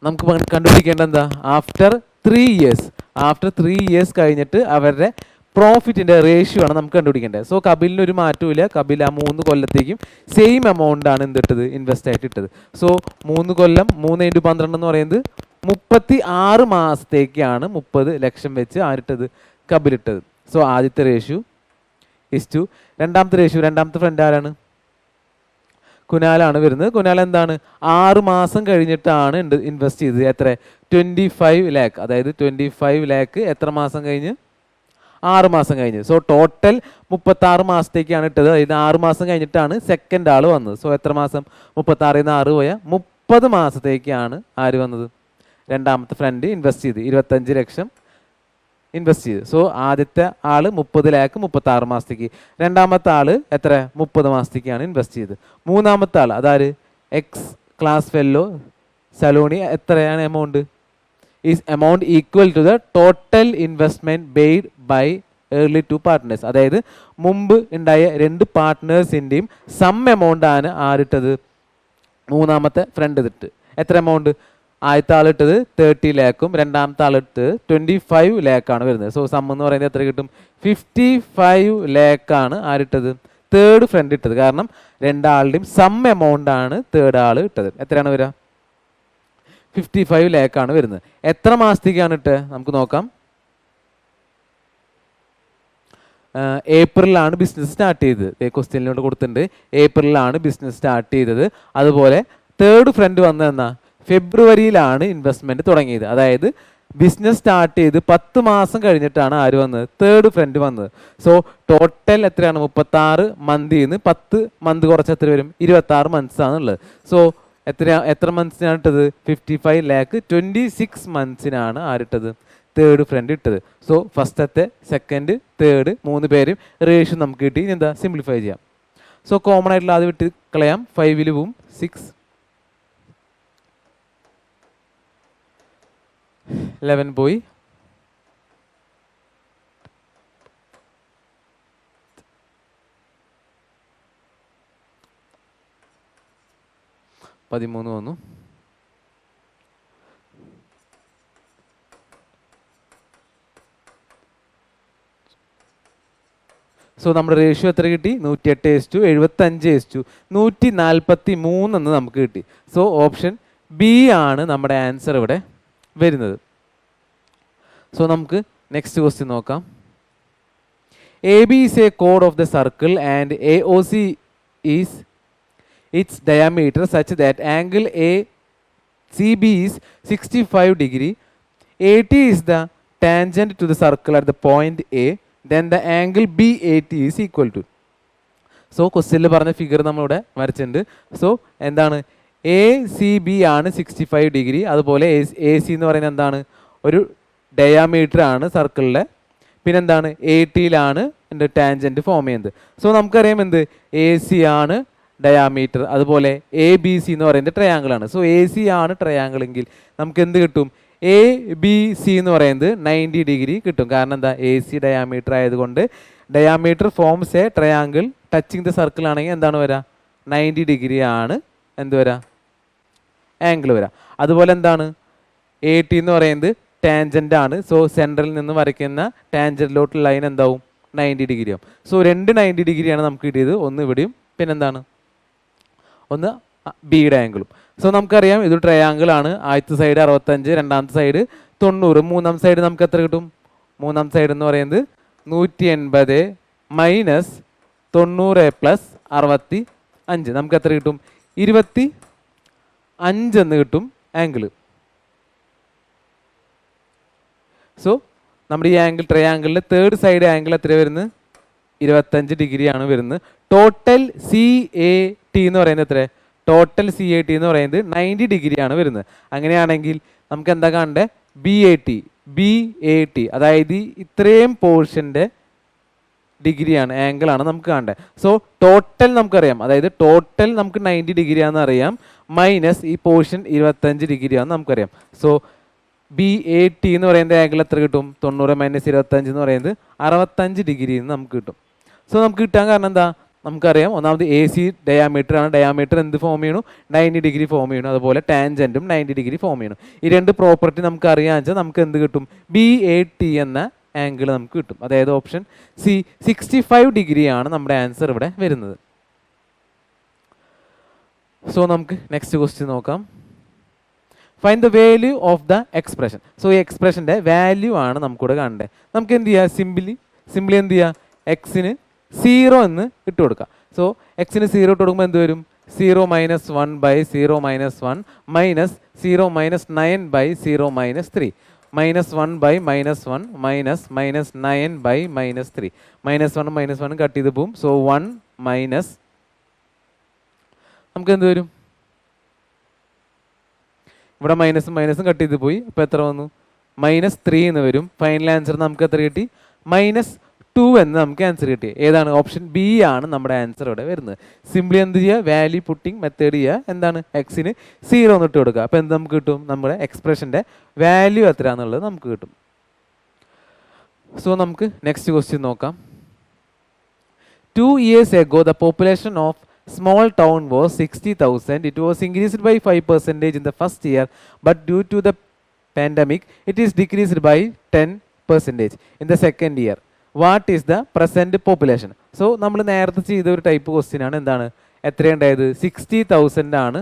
നമുക്ക് കണ്ടുപിടിക്കേണ്ടത് എന്താ? ആഫ്റ്റർ 3 years കഴിഞ്ഞിട്ട് അവരുടെ പ്രോഫിറ്റിൻ്റെ റേഷ്യോ ആണ് നമുക്ക് കണ്ടുപിടിക്കേണ്ടത്. സോ കപിലിന് ഒരു മാറ്റവും ഇല്ല. കപിൽ ആ 3 കൊല്ലത്തേക്കും സെയിം എമൗണ്ട് ആണ് എന്തിട്ടത്, ഇൻവെസ്റ്റ് ആയിട്ട് ഇട്ടത്. സോ 3 കൊല്ലം 3 × 12 എന്ന് പറയുന്നത് 36 മാസത്തേക്കാണ് 30 ലക്ഷം വെച്ച് ആരിട്ടത്, കപിലിട്ടത്. സോ ആദ്യത്തെ റേഷ്യോ ഇസ്റ്റു. രണ്ടാമത്തെ റേഷ്യോ, രണ്ടാമത്തെ ഫ്രണ്ട് ആരാണ്, കുനാലാണ് വരുന്നത്. കുനാൽ എന്താണ്, 6 മാസം കഴിഞ്ഞിട്ടാണ് ഇൻവെസ്റ്റ് ചെയ്തത്. എത്ര, 25 lakh. അതായത് 25 lakh എത്ര മാസം കഴിഞ്ഞ്, 6 മാസം കഴിഞ്ഞ്. സോ ടോട്ടൽ 36 മാസത്തേക്കാണ് ഇട്ടത്. അതായത് 6 മാസം കഴിഞ്ഞിട്ടാണ് സെക്കൻഡ് ആൾ വന്നത്. സോ എത്ര മാസം, 36 ൽ നിന്ന് 6 പോയാൽ 30 മാസത്തേക്കാണ് ആര് വന്നത്, രണ്ടാമത്തെ ഫ്രണ്ട് ഇൻവെസ്റ്റ് ചെയ്ത് 25 ലക്ഷം ഇൻവെസ്റ്റ് ചെയ്ത്. സോ ആദ്യത്തെ ആൾ 30 lakh 36 മാസത്തേക്ക്, രണ്ടാമത്തെ ആൾ എത്ര, 30 മാസത്തേക്കാണ് ഇൻവെസ്റ്റ് ചെയ്ത്. മൂന്നാമത്തെ ആൾ അതാര്, എക്സ് ക്ലാസ് ഫെല്ലോ സലോണി, എത്രയാണ് amount, is amount equal to the total investment made by early 2 partners. അതായത് മുമ്പ് ഉണ്ടായ 2 പാർട്ട്നേഴ്സിൻ്റെയും സം എമൗണ്ട് ആണ് ആരിട്ടത്, മൂന്നാമത്തെ ഫ്രണ്ട് ഇട്ട്. എത്ര എമൗണ്ട്, ആദ്യത്തെ ആളിട്ടത് 30 lakh, രണ്ടാമത്തെ ആളിട്ട് 25 lakh ആണ് വരുന്നത്. സോ സം എന്ന് പറയുന്നത് എത്ര കിട്ടും, 55 lakh ആണ് ആരിട്ടത്, തേർഡ് ഫ്രണ്ട് ഇട്ടത്. കാരണം രണ്ടാളുടെയും സം എമൗണ്ട് ആണ് തേർഡ് ആൾ ഇട്ടത്. എത്രയാണ് വരിക, 55 lakh ആണ് വരുന്നത്. എത്ര മാസത്തേക്കാണ് ഇട്ടത് നമുക്ക് നോക്കാം. ഏപ്രിലാണ് ബിസിനസ് സ്റ്റാർട്ട് ചെയ്തത്. ക്വസ്റ്റ്യനിലോട്ട് കൊടുത്തിട്ടുണ്ട്, ഏപ്രിലാണ് ബിസിനസ് സ്റ്റാർട്ട് ചെയ്തത്. അതുപോലെ തേർഡ് ഫ്രണ്ട് വന്നതെന്നാ, ഫെബ്രുവരിയിലാണ് ഇൻവെസ്റ്റ്മെൻറ്റ് തുടങ്ങിയത്. അതായത് ബിസിനസ് സ്റ്റാർട്ട് ചെയ്ത് 10 മാസം കഴിഞ്ഞിട്ടാണ് ആര് വന്നത്, തേർഡ് ഫ്രണ്ട് വന്നത്. സോ ടോട്ടൽ എത്രയാണ്, 36 മന്തിൽ നിന്ന് 10 മന്ത് കുറച്ച് എത്ര വരും, 26 മന്ത്സ് ആണുള്ളത്. സോ എത്ര മന്ത്സിനാണ് ഇട്ടത്, 55 lakh 26 മന്ത്സിനാണ് ആരിട്ടത്, തേർഡ് ഫ്രണ്ട് ഇട്ടത്. സോ ഫസ്റ്റത്തെ സെക്കൻഡ് തേർഡ് 3 പേരും റേഷ്യോ നമുക്ക് കിട്ടി. ഇനി എന്താ, സിംപ്ലിഫൈ ചെയ്യാം. സോ കോമൺ ആയിട്ടുള്ള അത് വിട്ട് കളയാം. 5 പോവും, 6 11 പോയി, 13 വന്നു. സോ നമ്മുടെ റേഷ്യോ എത്ര കിട്ടി, 108:75:143 എന്ന് നമുക്ക് കിട്ടി. സോ ഓപ്ഷൻ ബി ആണ് നമ്മുടെ ആൻസർ ഇവിടെ വരുന്നത്. സോ നമുക്ക് നെക്സ്റ്റ് ക്വസ്റ്റ്യൻ നോക്കാം. എ ബി ഈസ് എ കോഡ് of the circle and A O C is its diameter such that angle A C B is 65 degree. A T is the tangent to the circle at the point A, then the angle B A T is equal to. So ക്വസ്റ്റ്യനിൽ പറഞ്ഞ figure നമ്മളിവിടെ വരച്ചിട്ടുണ്ട്. So എന്താണ്, A C B ആണ് 65 degree. അതുപോലെ A C എന്ന് പറയുന്നത് എന്താണ്, ഒരു ഡയാമീറ്റർ ആണ് സർക്കിളിലെ. പിന്നെന്താണ്, എ ടിയിലാണ് എൻ്റെ ടാൻജൻറ്റ് ഫോം ചെയ്യുന്നത്. സോ നമുക്കറിയാം എന്ത്, എ സി ആണ് ഡയാമീറ്റർ, അതുപോലെ എ ബി സി എന്ന് പറയുന്നത് ട്രയാങ്കിൾ ആണ്. സോ എ സി ആണ് ട്രയാങ്കിൾ എങ്കിൽ നമുക്ക് എന്ത് കിട്ടും, എ ബി സി എന്ന് പറയുന്നത് 90 degree കിട്ടും. കാരണം എന്താ, എ സി ഡയാമീറ്റർ ആയതുകൊണ്ട് diameter forms A triangle touching the circle ആണെങ്കിൽ എന്താണ് വരിക, 90 degree ആണ് എന്ത് വരിക, ആംഗിൾ വരാം. അതുപോലെ എന്താണ്, എ ടി എന്ന് പറയുന്നത് ടാൻജൻ്റ് ആണ്. സോ സെൻട്രലിൽ നിന്ന് വരയ്ക്കുന്ന ടാൻജൻറ്റിലോട്ട് ലൈൻ എന്താവും, 90 degree ആവും. സോ 2 90 degree ആണ് നമുക്ക് കിട്ടിയത്, ഒന്ന് ഇവിടെയും പിന്നെന്താണ്, ഒന്ന് ബിയുടെ ആംഗിളും. സോ നമുക്കറിയാം ഇത് ട്രയാങ്കിൾ ആണ്. ആദ്യത്തെ സൈഡ് 65, രണ്ടാമത്തെ സൈഡ് 90, മൂന്നാം സൈഡ് നമുക്ക് എത്ര കിട്ടും, മൂന്നാം സൈഡ് എന്ന് പറയുന്നത് 180 മൈനസ് 90 പ്ലസ് 65 നമുക്ക് എത്ര കിട്ടും, 25 എന്ന് കിട്ടും ആംഗിൾ. സോ നമ്മുടെ ഈ ആംഗിൾ ട്രയാങ്കിളിൽ തേർഡ് സൈഡ് ആംഗിൾ എത്ര വരുന്നത്, 25 degree ആണ് വരുന്നത്. ടോട്ടൽ സി എ ടി എന്ന് പറയുന്നത് എത്ര, ടോട്ടൽ സി എ ടി എന്ന് പറയുന്നത് 90 degree ആണ് വരുന്നത്. അങ്ങനെയാണെങ്കിൽ നമുക്ക് എന്താ കാണണ്ടേ, ബി എ ടി അതായത് ഇത്രയും പോർഷൻ്റെ ഡിഗ്രിയാണ്, ആംഗിളാണ് നമുക്ക് കാണേണ്ടത്. സോ ടോട്ടൽ നമുക്കറിയാം, അതായത് ടോട്ടൽ നമുക്ക് 90 degree ആണെന്ന് അറിയാം, മൈനസ് ഈ പോർഷൻ 25 degree ആണെന്ന് നമുക്കറിയാം. സോ ബി എ ടി എന്ന് പറയുന്നത് ആംഗിൾ എത്ര കിട്ടും, 90 മൈനസ് 25 എന്ന് പറയുന്നത് 65 degree എന്ന് നമുക്ക് കിട്ടും. സോ നമുക്ക് കിട്ടാൻ കാരണം എന്താ, നമുക്കറിയാം ഒന്നാമത് എ സി ഡയാമീറ്റർ ആണ്. ഡയാമീറ്റർ എന്ത് ഫോം ചെയ്യണു, 90 degree ഫോം ചെയ്യണം. അതുപോലെ ടാൻജൻറ്റും 90 degree ഫോം ചെയ്യണം. ഈ രണ്ട് പ്രോപ്പർട്ടി നമുക്ക് അറിയാമെന്ന് വെച്ചാൽ നമുക്ക് എന്ത് കിട്ടും, ബി എ ടി എന്ന ആംഗിൾ നമുക്ക് കിട്ടും. അതായത് ഓപ്ഷൻ സി 65 ഡിഗ്രി ആണ് നമ്മുടെ ആൻസർ ഇവിടെ വരുന്നത്. സോ നമുക്ക് നെക്സ്റ്റ് ക്വസ്റ്റ്യൻ നോക്കാം. Find the value of the expression. So ഈ എക്സ്പ്രഷൻ്റെ വാല്യൂ ആണ് നമുക്കിവിടെ കാണേണ്ടത്. നമുക്ക് എന്ത് ചെയ്യുക, സിംപ്ലി എന്ത് ചെയ്യുക, എക്സിന് 0 എന്ന് ഇട്ട് കൊടുക്കുക. സോ എക്സിന് 0 ഇട്ട് കൊടുക്കുമ്പോൾ എന്ത് വരും, 0 - 1 / 0 - 1 മൈനസ് 0 - 9 / 0 - 3 -1 / -1 മൈനസ് -9 / -3 -1 -1 കട്ട് ചെയ്ത് പോവും. സോ 1 മൈനസ് നമുക്ക് എന്ത് വരും, ഇവിടെ മൈനസും കട്ട് ചെയ്ത് പോയി. അപ്പോൾ എത്ര വന്നു, -3 എന്ന് വരും. ഫൈനൽ ആൻസർ നമുക്ക് എത്ര കിട്ടി, -2 എന്ന് നമുക്ക് ആൻസർ കിട്ടി. ഏതാണ്, ഓപ്ഷൻ ബി ആണ് നമ്മുടെ ആൻസർ ഇവിടെ വരുന്നത്. സിംപ്ലി എന്ത് ചെയ്യുക, വാല്യൂ പുട്ടിംഗ് മെത്തേഡ് ചെയ്യുക. എന്താണ്, എക്സിന് 0 എന്ന് ഇട്ട് കൊടുക്കുക. അപ്പോൾ എന്ത് നമുക്ക് കിട്ടും, നമ്മുടെ എക്സ്പ്രഷൻ്റെ വാല്യൂ എത്രയാണെന്നുള്ളത് നമുക്ക് കിട്ടും. സോ നമുക്ക് നെക്സ്റ്റ് ക്വസ്റ്റ്യൻ നോക്കാം. 2 years ago the population of small town was 60,000. It was increased by 5% in the first year, but due to the pandemic it is decreased by 10% in the second year. What is the present population? So നമ്മൾ നേരത്തെ ചെയ്ത ഒരു type question ആണ്. എന്താണ്, എത്രയുണ്ടായത്, 60,000 ആണ്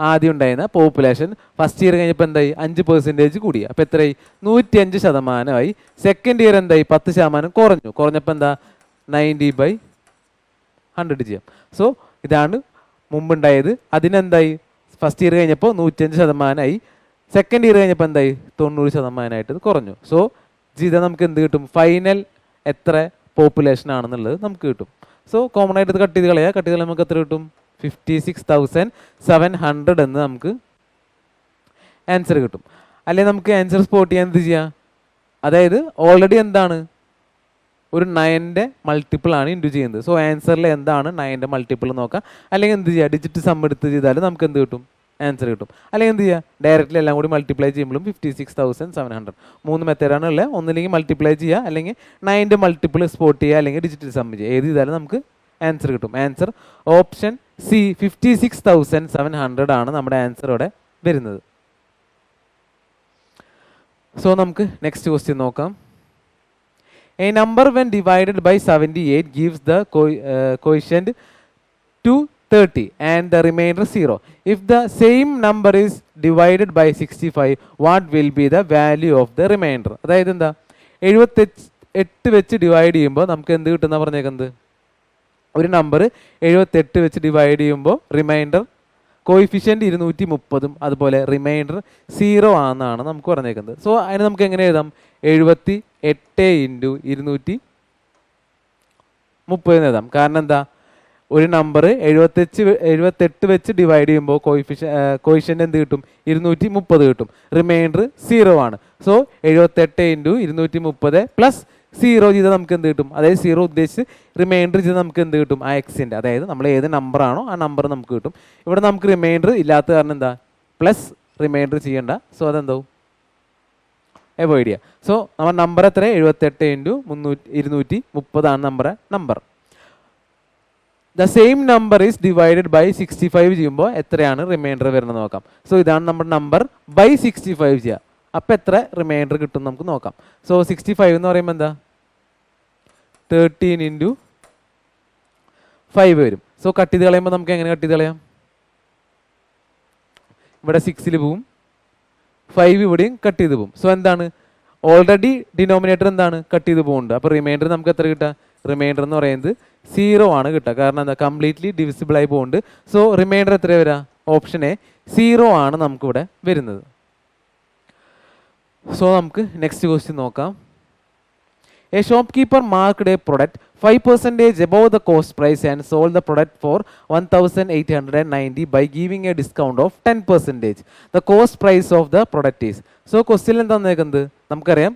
ആദ്യം ഉണ്ടായിരുന്ന population. First year കഴിഞ്ഞപ്പോൾ എന്തായി, 5% കൂടി. അപ്പോൾ എത്രയായി, 105%. സെക്കൻഡ് ഇയർ എന്തായി, 10% കുറഞ്ഞപ്പോൾ എന്താ, 90/100 ചെയ്യാം. സോ ഇതാണ് മുമ്പുണ്ടായത്. അതിനെന്തായി, ഫസ്റ്റ് ഇയർ കഴിഞ്ഞപ്പോൾ 105%. സെക്കൻഡ് ഇയർ കഴിഞ്ഞപ്പോൾ എന്തായി, 90% ഇത് കുറഞ്ഞു. സോ ഇത് നമുക്ക് എന്ത് കിട്ടും, ഫൈനൽ എത്ര പോപ്പുലേഷൻ ആണെന്നുള്ളത് നമുക്ക് കിട്ടും. സോ കോമൺ ആയിട്ട് ഇത് കട്ട് ചെയ്ത് കളയാം. നമുക്ക് എത്ര കിട്ടും, 56,700 എന്ന് നമുക്ക് ആൻസർ കിട്ടും. അല്ലെങ്കിൽ നമുക്ക് ആൻസർ സ്പോട്ട് ചെയ്യാൻ എന്ത് ചെയ്യാം, അതായത് ഓൾറെഡി എന്താണ്, ഒരു 9ന്റെ മൾട്ടിപ്പിൾ ആണ് ഇൻറ്റു ചെയ്യുന്നത്. സോ ആൻസറിൽ എന്താണ് 9ന്റെ മൾട്ടിപ്പിൾ നോക്കാം. അല്ലെങ്കിൽ എന്ത് ചെയ്യുക, ഡിജിറ്റ് സം എടുത്ത് ചെയ്താൽ നമുക്ക് എന്ത് കിട്ടും, ആൻസർ കിട്ടും. അല്ലെങ്കിൽ എന്ത് ചെയ്യുക, ഡയറക്റ്റ്ലി എല്ലാം കൂടി മൾട്ടിപ്ലൈ ചെയ്യുമ്പോഴും 56,700. 3 മെത്തേഡാണ് ഉള്ളത്. ഒന്നില്ലെങ്കിൽ മൾട്ടിപ്ലൈ ചെയ്യുക, അല്ലെങ്കിൽ 9ന്റെ മൾട്ടിപ്പിൾ സ്പോട്ട് ചെയ്യുക, അല്ലെങ്കിൽ ഡിജിറ്റ് സം ചെയ്യുക. ഏത് ചെയ്താലും നമുക്ക് ആൻസർ കിട്ടും. ആൻസർ ഓപ്ഷൻ സി 56,700 ആണ് നമ്മുടെ ആൻസർ ഇവിടെ വരുന്നത്. സോ നമുക്ക് നെക്സ്റ്റ് ക്വസ്റ്റ്യൻ നോക്കാം. A number when divided by 78 gives the quotient 230 and the remainder 0. If the same number is divided by 65, what will be the value of the remainder? അതായത് എന്താ, 78 വെച്ച് divide ചെയ്യുമ്പോൾ നമുക്ക് എന്ത് കിട്ടുന്ന പറഞ്ഞേക്കുന്നത്, ഒരു നമ്പർ 78 വെച്ച് ഡിവൈഡ് ചെയ്യുമ്പോൾ റിമൈൻഡർ കോയിഫിഷ്യൻ്റ് 230 അതുപോലെ റിമൈൻഡർ 0 ആണെന്നാണ് നമുക്ക് പറഞ്ഞേക്കുന്നത്. സോ അതിന് നമുക്ക് എങ്ങനെ എഴുതാം, 78 × 230 എഴുതാം. കാരണം എന്താ, ഒരു നമ്പർ 78 വെച്ച് ഡിവൈഡ് ചെയ്യുമ്പോൾ കോയിഫിഷ്യൻ്റ് എന്ത് കിട്ടും, 230 കിട്ടും. റിമൈൻഡർ 0 ആണ്. സോ 78 × 230 പ്ലസ് 0 ചെയ്താൽ നമുക്ക് എന്ത് കിട്ടും, അതായത് 0 ഉദ്ദേശിച്ച് റിമൈൻഡർ ചെയ്താൽ നമുക്ക് എന്ത് കിട്ടും, ആ എക്സിൻ്റെ, അതായത് നമ്മൾ ഏത് നമ്പറാണോ ആ നമ്പർ നമുക്ക് കിട്ടും. ഇവിടെ നമുക്ക് റിമൈൻഡർ ഇല്ലാത്ത കാരണം എന്താ, പ്ലസ് റിമൈൻഡർ ചെയ്യേണ്ട. സോ അതെന്താവും, അവോയ്ഡ് ചെയ്യുക. സോ നമ്മുടെ നമ്പർ എത്ര, 78 × 230 ആണ് നമ്മുടെ number. The same number is divided by 65 ചെയ്യുമ്പോൾ എത്രയാണ് റിമൈൻഡർ വരുന്നത് നോക്കാം. സോ ഇതാണ് നമ്മുടെ നമ്പർ ബൈ 65 ചെയ്യുക. അപ്പോൾ എത്ര റിമൈൻഡർ കിട്ടും നമുക്ക് നോക്കാം. സോ 65 എന്ന് പറയുമ്പോൾ എന്താ, 13 × 5 വരും. സോ കട്ട് ചെയ്ത് കളയുമ്പോൾ നമുക്ക് എങ്ങനെ കട്ട് ചെയ്ത് കളയാം, ഇവിടെ 6 പോവും, 5 ഇവിടെയും കട്ട് ചെയ്ത് പോവും. സോ എന്താണ്, ഓൾറെഡി ഡിനോമിനേറ്റർ എന്താണ്, കട്ട് ചെയ്ത് പോകുന്നുണ്ട്. അപ്പോൾ റിമൈൻഡർ നമുക്ക് എത്ര കിട്ടുക, റിമൈൻഡർ എന്ന് പറയുന്നത് 0 ആണ് കിട്ടുക. കാരണം എന്താ, കംപ്ലീറ്റ്ലി ഡിവിസിബിൾ ആയി പോകുന്നുണ്ട്. സോ റിമൈൻഡർ എത്ര വരിക, ഓപ്ഷൻ എ 0 ആണ് നമുക്കിവിടെ വരുന്നത്. സോ നമുക്ക് നെക്സ്റ്റ് ക്വസ്റ്റ്യൻ നോക്കാം. A shopkeeper marked a product 5% above the cost price and sold the product for 1,890 by giving a discount of 10%. The cost price of the product is. So question എന്താ തന്നേക്കുന്നത്, നമുക്കറിയാം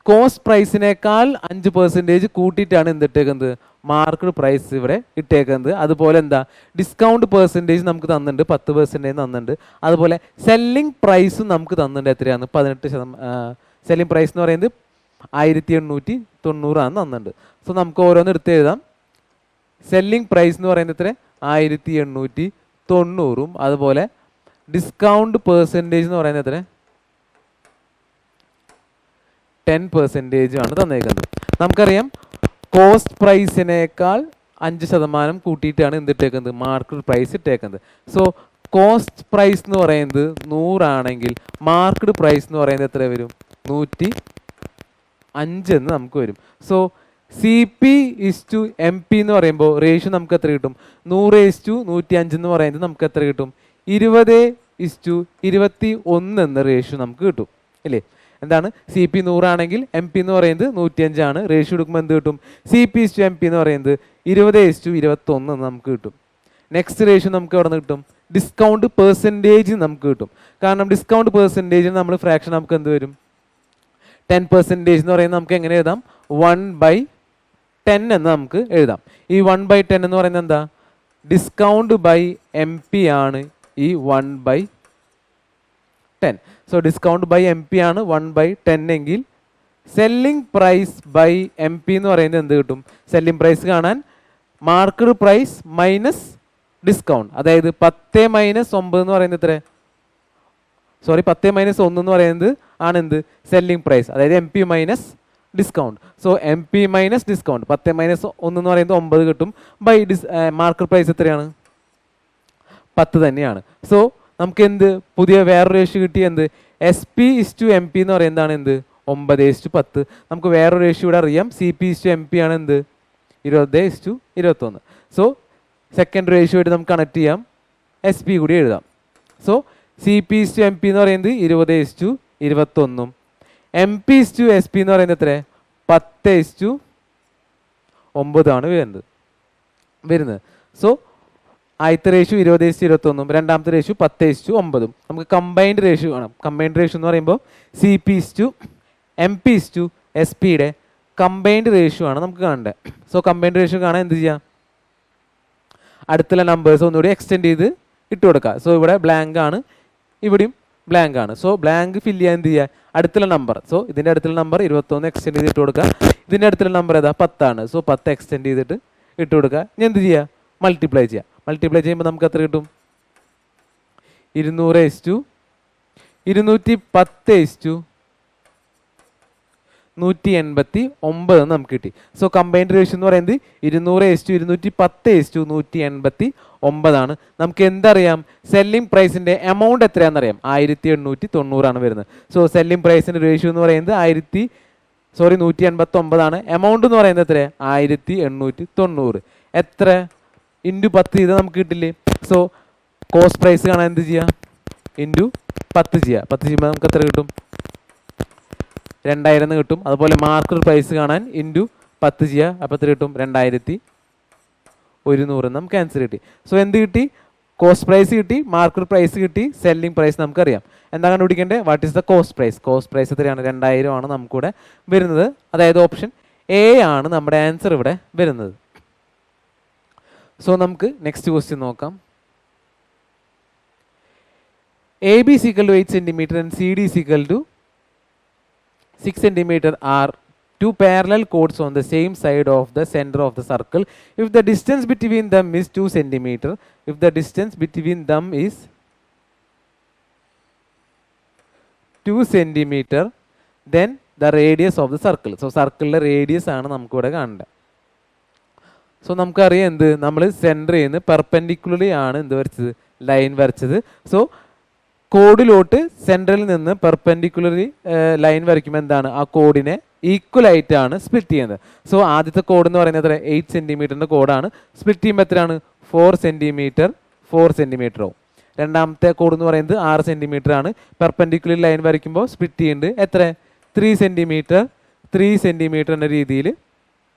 cost പ്രൈസിനേക്കാൾ 5% കൂട്ടിയിട്ടാണ് എന്തിട്ടേക്കുന്നത്, market price ഇവിടെ ഇട്ടേക്കുന്നത്. അതുപോലെ എന്താ, discount percentage നമുക്ക് തന്നിട്ടുണ്ട്, 10% തന്നിട്ടുണ്ട്. അതുപോലെ സെല്ലിംഗ് പ്രൈസും നമുക്ക് തന്നിട്ടുണ്ട്. എത്രയാണ്, 18%. സെല്ലിംഗ് പ്രൈസ് എന്ന് പറയുന്നത് 1890 ആണ് തന്നിട്ടുണ്ട്. സോ നമുക്ക് ഓരോന്ന് എടുത്ത് എഴുതാം. സെല്ലിംഗ് പ്രൈസ് എന്ന് പറയുന്നത് എത്ര, 1890. അതുപോലെ ഡിസ്കൗണ്ട് പെർസെൻറ്റേജ് എന്ന് പറയുന്നത് എത്ര, 10% ആണ് തന്നേക്കുന്നത്. നമുക്കറിയാം കോസ്റ്റ് പ്രൈസിനേക്കാൾ 5% കൂട്ടിയിട്ടാണ് എന്തിട്ടേക്കുന്നത്, മാർക്കറ്റ് പ്രൈസ് ഇട്ടേക്കുന്നത്. സോ കോസ്റ്റ് പ്രൈസ് എന്ന് പറയുന്നത് 100 ആണെങ്കിൽ മാർക്കറ്റ് പ്രൈസ് എന്ന് പറയുന്നത് എത്ര വരും, 105 എന്ന് നമുക്ക് വരും. സോ CP/MP എന്ന് പറയുമ്പോൾ റേഷ്യോ നമുക്ക് എത്ര കിട്ടും, 100/105 എന്ന് പറയുന്നത് നമുക്ക് എത്ര കിട്ടും, 20/21 എന്ന റേഷ്യോ നമുക്ക് കിട്ടും അല്ലേ. എന്താണ്, CP 100 ആണെങ്കിൽ MP എന്ന് പറയുന്നത് 105 ആണ്. റേഷ്യോ എടുക്കുമ്പോൾ എന്ത് കിട്ടും, CP/MP എന്ന് പറയുന്നത് 20/21 എന്ന് നമുക്ക് കിട്ടും. നെക്സ്റ്റ് റേഷ്യോ നമുക്ക് എവിടെ നിന്ന് കിട്ടും, ഡിസ്കൗണ്ട് പെർസെൻറ്റേജ് നമുക്ക് കിട്ടും. കാരണം ഡിസ്കൗണ്ട് പെർസെൻറ്റേജിന് നമ്മൾ ഫ്രാക്ഷൻ നമുക്ക് എന്ത് വരും, 10% എന്ന് പറയുന്നത് നമുക്ക് എങ്ങനെ എഴുതാം, 1/10 എന്ന് നമുക്ക് എഴുതാം. ഈ 1/10 എന്ന് പറയുന്നത് എന്താ, ഡിസ്കൗണ്ട് ബൈ MP ആണ് ഈ 1/10. സോ ഡിസ്കൗണ്ട് ബൈ MP ആണ് 1/10 എങ്കിൽ സെല്ലിംഗ് പ്രൈസ് ബൈ MP എന്ന് പറയുന്നത് എന്ത് കിട്ടും, സെല്ലിംഗ് പ്രൈസ് കാണാൻ മാർക്കറ്റ് പ്രൈസ് മൈനസ് ഡിസ്കൗണ്ട്, അതായത് 10 - 9 എന്ന് പറയുന്നത് എത്ര, 10 - 1 എന്ന് പറയുന്നത് ആണ് എന്ത്, സെല്ലിംഗ് പ്രൈസ്, അതായത് MP minus discount. So MP minus discount 10 - 1 എന്ന് പറയുന്നത് 9 കിട്ടും. ബൈ മാർക്കറ്റ് പ്രൈസ് എത്രയാണ്, 10 തന്നെയാണ്. സോ നമുക്ക് എന്ത് പുതിയ വേറൊരു റേഷ്യോ കിട്ടി, എന്ത് SP/MP എന്ന് പറയുന്നതാണ് എന്ത്, 9/10. നമുക്ക് വേറൊരു റേഷ്യോ ഇവിടെ അറിയാം, CP/MP ആണ് എന്ത്, 20/21. സോ സെക്കൻഡ് റേഷ്യോ ആയിട്ട് നമുക്ക് കണക്ട് ചെയ്യാം, SP കൂടി എഴുതാം. സോ CP/MP എന്ന് പറയുന്നത് 20/21, MP/SP എന്ന് പറയുന്നത് എത്ര, 10/9 ആണ് വരുന്നത്. സോ ആദ്യത്തെ റേഷ്യോ 20/21, രണ്ടാമത്തെ റേഷ്യോ 10/9. നമുക്ക് കമ്പൈൻഡ് റേഷ്യോ കാണാം. കമ്പൈൻഡ് റേഷ്യോ എന്ന് പറയുമ്പോൾ CP/MP/SP കമ്പൈൻഡ് റേഷ്യോ ആണ് നമുക്ക് കാണേണ്ടത്. സോ കമ്പൈൻഡ് റേഷ്യോ കാണാൻ എന്ത് ചെയ്യാം, അടുത്തുള്ള നമ്പേഴ്സ് ഒന്നുകൂടി എക്സ്റ്റെൻഡ് ചെയ്ത് ഇട്ട് കൊടുക്കുക. സോ ഇവിടെ ബ്ലാങ്ക് ആണ്, ഇവിടെയും ബ്ലാങ്ക് ആണ്. സോ ബ്ലാങ്ക് ഫില്ല് ചെയ്യാൻ എന്ത് ചെയ്യുക, അടുത്തുള്ള നമ്പർ, സോ ഇതിൻ്റെ അടുത്തുള്ള നമ്പർ 21 എക്സ്റ്റെൻഡ് ചെയ്ത് ഇട്ട് കൊടുക്കുക. ഇതിൻ്റെ അടുത്തുള്ള നമ്പർ ഏതാ, 10 ആണ്. സോ 10 എക്സ്റ്റെൻഡ് ചെയ്തിട്ട് ഇട്ട് കൊടുക്കുക. ഇനി എന്ത് ചെയ്യുക, മൾട്ടിപ്ലൈ ചെയ്യുക. മൾട്ടിപ്ലൈ ചെയ്യുമ്പോൾ നമുക്ക് എത്ര കിട്ടും, 200/210/189 നമുക്ക് കിട്ടി. സോ കമ്പൈൻഡ് റേഷ്യോ എന്ന് പറയുന്നത് 200/210/189 ആണ്. നമുക്ക് എന്തറിയാം, സെല്ലിംഗ് പ്രൈസിന്റെ എമൗണ്ട് എത്രയാണെന്നറിയാം, 1890 ആണ് വരുന്നത്. സോ സെല്ലിംഗ് പ്രൈസിന്റെ റേഷ്യോ എന്ന് പറയുന്നത് 189 ആണ്. എമൗണ്ട് എന്ന് പറയുന്നത് എത്ര, 1890. എത്ര ഇൻറ്റു 10 ചെയ്താൽ നമുക്ക് കിട്ടില്ലേ. സോ കോസ്റ്റ് പ്രൈസ് കാണാൻ എന്ത് ചെയ്യുക, ഇൻറ്റു 10 ചെയ്യുക. 10 ചെയ്യുമ്പോൾ നമുക്ക് എത്ര കിട്ടും, 2000 കിട്ടും. അതുപോലെ മാർക്കറ്റ് പ്രൈസ് കാണാൻ ഇൻറ്റു 10 ചെയ്യുക. അപ്പോൾ എത്ര കിട്ടും, 2100 നമുക്ക് ആൻസർ കിട്ടി. സോ എന്ത് കിട്ടി, കോസ്റ്റ് പ്രൈസ് കിട്ടി, മാർക്കറ്റ് പ്രൈസ് കിട്ടി, സെല്ലിംഗ് പ്രൈസ് നമുക്കറിയാം. എന്താ കണ്ടുപിടിക്കേണ്ടത്, what is the cost price. Cost price എത്രയാണ്, 2000 ആണ് നമുക്കിവിടെ വരുന്നത്. അതായത് ഓപ്ഷൻ A ആണ് നമ്മുടെ ആൻസർ ഇവിടെ വരുന്നത്. സോ നമുക്ക് നെക്സ്റ്റ് ക്വസ്റ്റ്യൻ നോക്കാം. AB is equal to 8 cm and CD is equal to 6 cm are two parallel chords on the same side of the center of the circle. If the distance between them is 2 cm, if the distance between them is 2 cm, then the radius of the circle. So circle radius ആണ് നമുക്കിവിടെ കാണേണ്ടത്. So നമുക്കറിയാം എന്ത്, നമ്മൾ സെൻറ്ററിൽ നിന്ന് perpendicularly ആണ് എന്ത് വരച്ചത്, ലൈൻ വരച്ചത്. സോ കോഡിലോട്ട് സെൻറ്ററിൽ നിന്ന് പെർപെൻഡിക്കുലർലി ലൈൻ വരയ്ക്കുമ്പോൾ എന്താണ്, ആ കോഡിനെ ഈക്വൽ ആയിട്ടാണ് സ്പ്ലിറ്റ് ചെയ്യുന്നത്. സോ ആദ്യത്തെ കോഡ് എന്ന് പറയുന്നത് 8 സെൻറ്റിമീറ്ററിൻ്റെ കോഡാണ്. സ്പ്ലിറ്റ് ചെയ്യുമ്പോൾ എത്രയാണ്, 4 സെൻറ്റിമീറ്റർ ആവും. രണ്ടാമത്തെ കോഡ് എന്ന് പറയുന്നത് 6 സെൻറ്റിമീറ്റർ ആണ്. പെർപെൻഡിക്കുലർ ലൈൻ വരയ്ക്കുമ്പോൾ സ്പ്ലിറ്റ് ചെയ്യുന്നുണ്ട് എത്ര, 3 സെൻറ്റിമീറ്റർ എന്ന രീതിയിൽ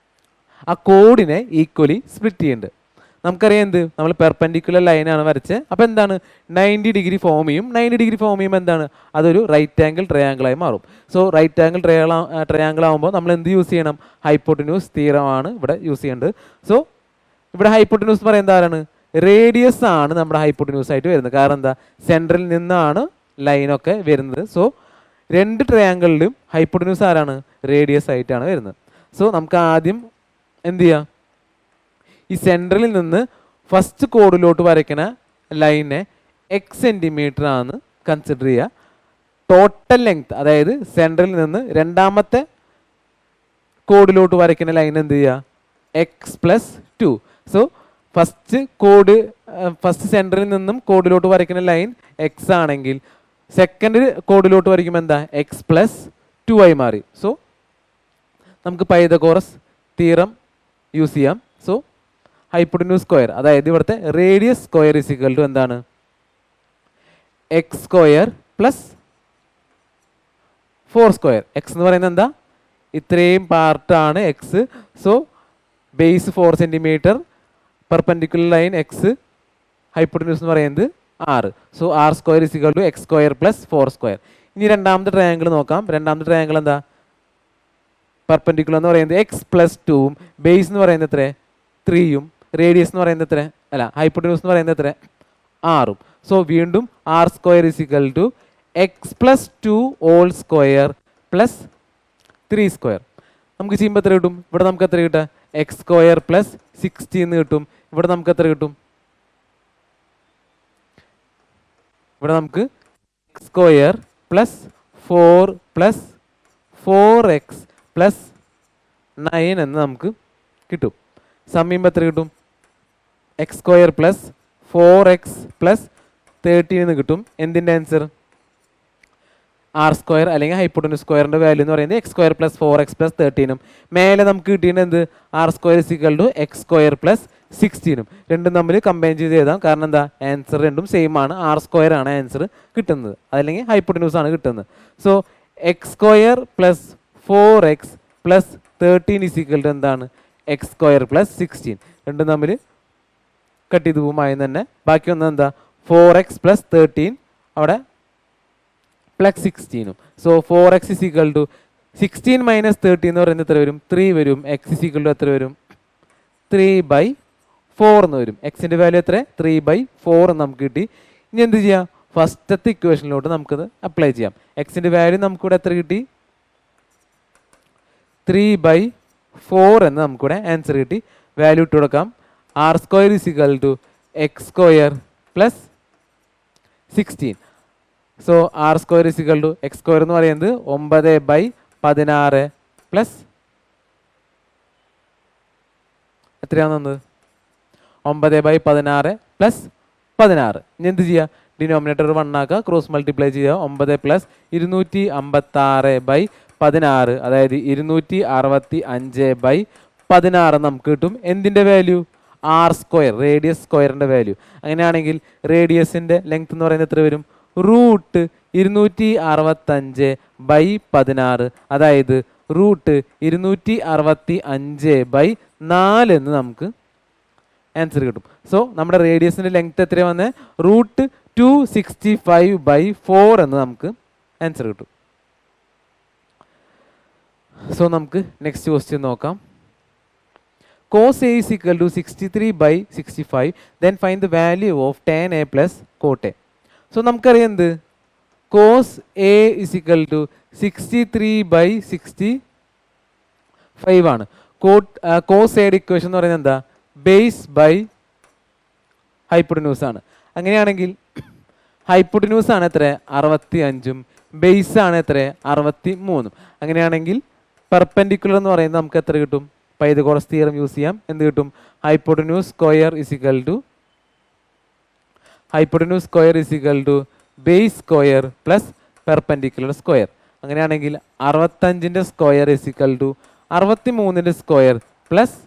ആ കോഡിനെ ഈക്വലി സ്പ്ലിറ്റ് ചെയ്യുന്നുണ്ട്. നമുക്കറിയാം എന്ത്, നമ്മൾ പെർപെൻഡിക്കുലർ ലൈനാണ് വരച്ചത്. അപ്പോൾ എന്താണ്, 90 ഡിഗ്രി ഫോം ചെയ്യും. 90 ഡിഗ്രി ഫോം ചെയ്യുമ്പോൾ എന്താണ്, അതൊരു റൈറ്റ് ആംഗിൾ ട്രയാങ്കിളായി മാറും. സോ റൈറ്റ് ആംഗിൾ ട്രയാങ്കിൾ ആകുമ്പോൾ നമ്മൾ എന്ത് യൂസ് ചെയ്യണം, ഹൈപ്പോട്ടന്യൂസ് തിയറമാണ് ഇവിടെ യൂസ് ചെയ്യേണ്ടത്. സോ ഇവിടെ ഹൈപ്പോട്ടന്യൂസ് എന്ന് പറയുന്നത് ആരാണ്, റേഡിയസ് ആണ് നമ്മുടെ ഹൈപ്പോട്ടന്യൂസ് ആയിട്ട് വരുന്നത്. കാരണം എന്താ, സെൻട്രൽ നിന്നാണ് ലൈനൊക്കെ വരുന്നത്. സോ രണ്ട് ട്രയാങ്കിളിലും ഹൈപ്പോട്ടന്യൂസ് ആരാണ്, റേഡിയസ് ആയിട്ടാണ് വരുന്നത്. സോ നമുക്ക് ആദ്യം എന്ത് ചെയ്യാം, ഈ സെൻട്രലിൽ നിന്ന് ഫസ്റ്റ് കോഡിലോട്ട് വരയ്ക്കുന്ന ലൈനെ x സെൻറ്റിമീറ്റർ ആണ് കൺസിഡർ ചെയ്യുക. ടോട്ടൽ ലെങ്ത് അതായത് സെൻറ്ററിൽ നിന്ന് രണ്ടാമത്തെ കോഡിലോട്ട് വരയ്ക്കുന്ന ലൈൻ എന്ത് ചെയ്യുക, X plus two. So first സെൻറ്ററിൽ നിന്നും കോഡിലോട്ട് വരയ്ക്കുന്ന ലൈൻ എക്സ് ആണെങ്കിൽ സെക്കൻഡ് കോഡിലോട്ട് വരയ്ക്കുമ്പോൾ എന്താ, എക്സ് പ്ലസ് ടു ആയി മാറി. സോ നമുക്ക് പൈതഗോറസ് തിയറം യൂസ് ചെയ്യാം. സോ ഹൈപ്പോട്ടന്യൂസ് സ്ക്വയർ, അതായത് ഇവിടുത്തെ radius square is equal to എന്താണ്, X square plus 4 square. X എന്ന് പറയുന്നത് എന്താ, ഇത്രയും പാർട്ടാണ് X. So base 4 centimetre, perpendicular line x, hypotenuse എന്ന് പറയുന്നത് 6. So r square is equal to X square plus 4 square. ഇനി രണ്ടാമത്തെ ട്രയാങ്കിൾ നോക്കാം. രണ്ടാമത്തെ ട്രയാങ്കിൾ എന്താ, പെർപെൻഡിക്കുലർ എന്ന് പറയുന്നത് എക്സ് പ്ലസ് 2ഉം ബേസ് എന്ന് പറയുന്നത് എത്ര, 3യും റേഡിയസ് എന്ന് പറയുന്നത് എത്ര, അല്ല ഹൈപ്പോട്ടന്യൂസ് എന്ന് പറയുന്നത് എത്ര, 6ഉം. സോ വീണ്ടും r square is equal to x plus 2 whole square plus 3 square. നമുക്ക് ചെയ്യുമ്പോൾ എത്ര കിട്ടും, ഇവിടെ നമുക്ക് എത്ര കിട്ടുക, എക്സ് സ്ക്വയർ പ്ലസ് 16 എന്ന് കിട്ടും. ഇവിടെ നമുക്ക് എത്ര കിട്ടും, ഇവിടെ നമുക്ക് X square plus 4 plus 4x plus 9 എന്ന് നമുക്ക് കിട്ടും. സമയം എത്ര കിട്ടും, X square plus 4x plus 13 എന്ന് കിട്ടും. എന്തിൻ്റെ ആൻസർ, ആർ സ്ക്വയർ അല്ലെങ്കിൽ ഹൈപ്പോട്ടന്യൂസ് സ്ക്വയറിൻ്റെ വാല്യൂ എന്ന് പറയുന്നത് X square plus 4x plus 13ഉം മേലെ നമുക്ക് കിട്ടിയത് എന്ത്, R square is equal to X square plus 16ഉം. രണ്ടും തമ്മിൽ കമ്പൈൻ ചെയ്ത് എഴുതാം. കാരണം എന്താ, ആൻസർ രണ്ടും സെയിം ആണ്. ആർ സ്ക്വയർ ആണ് ആൻസർ കിട്ടുന്നത്, അതല്ലെങ്കിൽ ഹൈപ്പോട്ടന്യൂസ് ആണ് കിട്ടുന്നത്. So x square plus 4x plus 13 is equal to എന്താണ്, എക്സ് സ്ക്വയർ പ്ലസ് 16. രണ്ടും തമ്മിൽ കട്ട് ചെയ്ത് പോകുമായി തന്നെ. ബാക്കി വന്നത് എന്താ, 4x പ്ലസ് 13 അവിടെ പ്ലസ് 16ഉം. So 4x is equal to 16 minus 13 എന്ന് പറയുന്നത് എത്ര വരും, 3 വരും. എക്സ് ഇസ് ഈക്വൽ ടു എത്ര വരും, 3/4 എന്ന് വരും. എക്സിൻ്റെ വാല്യൂ എത്ര, 3/4 എന്ന് നമുക്ക് കിട്ടി. ഇനി എന്ത് ചെയ്യാം, ഫസ്റ്റത്തെ ഇക്വേഷനിലോട്ട് നമുക്കത് അപ്ലൈ ചെയ്യാം. എക്സിൻ്റെ വാല്യൂ നമുക്കിവിടെ എത്ര കിട്ടി, 3/4 എന്ന് നമുക്കിവിടെ ആൻസർ കിട്ടി. വാല്യൂ ഇട്ട് കൊടുക്കാം. R square is equal to X square plus 16. So r square is equal to X square എന്ന് പറയുന്നത് 9/16 പ്ലസ് എത്രയാണ് വന്നത്, 9/16 പ്ലസ് 16. ഇനി എന്ത് ചെയ്യുക, ഡിനോമിനേറ്റർ 1 ആക്കുക, ക്രോസ് മൾട്ടിപ്ലൈ ചെയ്യുക. 9 പ്ലസ് 256/16 അതായത് 265/16 നമുക്ക് കിട്ടും. എന്തിൻ്റെ വാല്യൂ, ആർ സ്ക്വയർ, റേഡിയസ് സ്ക്വയറിൻ്റെ വാല്യൂ. അങ്ങനെയാണെങ്കിൽ റേഡിയസിൻ്റെ ലെങ്ത് എന്ന് പറയുന്നത് എത്ര വരും, റൂട്ട് 265/16 അതായത് റൂട്ട് 265/4 എന്ന് നമുക്ക് ആൻസർ കിട്ടും. സോ നമ്മുടെ റേഡിയസിൻ്റെ ലെങ്ത് എത്രയാണ് വന്നത്, റൂട്ട് 265/4 എന്ന് നമുക്ക് ആൻസർ കിട്ടും. സോ നമുക്ക് നെക്സ്റ്റ് ക്വസ്റ്റ്യൻ നോക്കാം. Cos A is equal to 63/65. Then find the value of tan A plus cot A. So നമുക്കറിയാം എന്ത്, cos A is equal to 63/65 ആണ്. കോസ് എയുടെ ഇക്വേഷൻ എന്ന് പറയുന്നത് എന്താ, ബേസ് ബൈ ഹൈപ്പോട്ടന്യൂസ് ആണ്. അങ്ങനെയാണെങ്കിൽ ഹൈപ്പോട്ടന്യൂസ് ആണ് എത്ര, 65ഉം ബേസ് ആണ് എത്ര, 63ഉം. അങ്ങനെയാണെങ്കിൽ പെർപെൻഡിക്കുലർ എന്ന് പറയുന്നത് നമുക്ക് എത്ര കിട്ടും, പൈതഗോറസ് തിയറം യൂസ് ചെയ്യാം. എന്ത് കിട്ടും, hypotenuse square is equal to base square plus perpendicular square. അങ്ങനെയാണെങ്കിൽ 65ൻ്റെ സ്ക്വയർ ഇസ് ഈക്വൽ ടു 63ൻ്റെ സ്ക്വയർ പ്ലസ്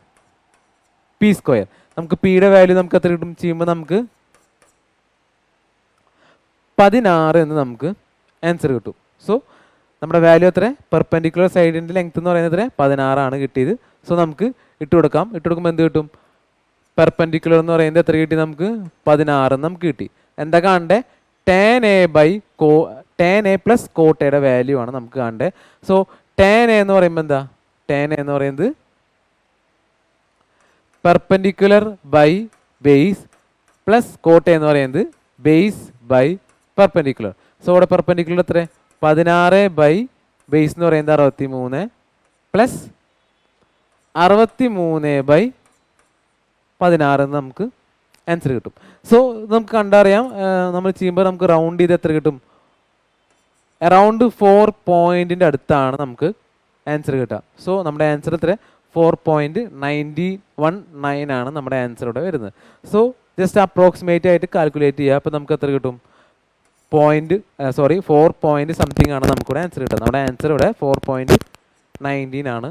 പി സ്ക്വയർ. നമുക്ക് പിയുടെ വാല്യൂ നമുക്ക് എത്ര കിട്ടും ചെയ്യുമ്പോൾ നമുക്ക് 16 എന്ന് നമുക്ക് ആൻസർ കിട്ടും. സോ നമ്മുടെ വാല്യൂ എത്ര, പെർപെൻഡിക്കുലർ സൈഡിൻ്റെ ലെങ്ത് എന്ന് പറയുന്നത് എത്ര, 16 ആണ് കിട്ടിയത്. സോ നമുക്ക് ഇട്ട് കൊടുക്കാം. ഇട്ട് കൊടുക്കുമ്പോൾ എന്ത് കിട്ടും, പെർപെൻഡിക്കുലർ എന്ന് പറയുന്നത് എത്ര കിട്ടി, നമുക്ക് 16 നമുക്ക് കിട്ടി. എന്താ കാണണ്ടേ, tan A പ്ലസ് കോട്ട് എയുടെ വാല്യൂ ആണ് നമുക്ക് കാണണ്ടേ. സോ tan A എന്ന് പറയുമ്പോൾ എന്താ, tan A എന്ന് പറയുന്നത് perpendicular by base plus cot എന്ന് പറയുന്നത് ബേസ് ബൈ പെർപെൻഡിക്കുലർ. സോ ഇവിടെ പെർപെൻഡിക്കുലർ എത്ര, 16 ബേസ് എന്ന് പറയുന്നത് 63 പ്ലസ് 63/16 എന്ന് നമുക്ക് ആൻസർ കിട്ടും. സോ നമുക്ക് കണ്ടറിയാം, നമ്മൾ ചെയ്യുമ്പോൾ നമുക്ക് റൗണ്ട് ചെയ്ത് എത്ര കിട്ടും, അറൗണ്ട് 4 പോയിന്റിൻ്റെ അടുത്താണ് നമുക്ക് ആൻസർ കിട്ടുക. സോ നമ്മുടെ ആൻസർ എത്ര? 4.919 ആണ് നമ്മുടെ ആൻസർ ഇവിടെ വരുന്നത്. സോ ജസ്റ്റ് അപ്രോക്സിമേറ്റ് ആയിട്ട് കാൽക്കുലേറ്റ് ചെയ്യുക. അപ്പോൾ നമുക്ക് എത്ര കിട്ടും? 4 പോയിന്റ് സംതിങ് ആണ് നമുക്കിവിടെ ആൻസർ കിട്ടുക. നമ്മുടെ ആൻസർ ഇവിടെ 4.19 ആണ്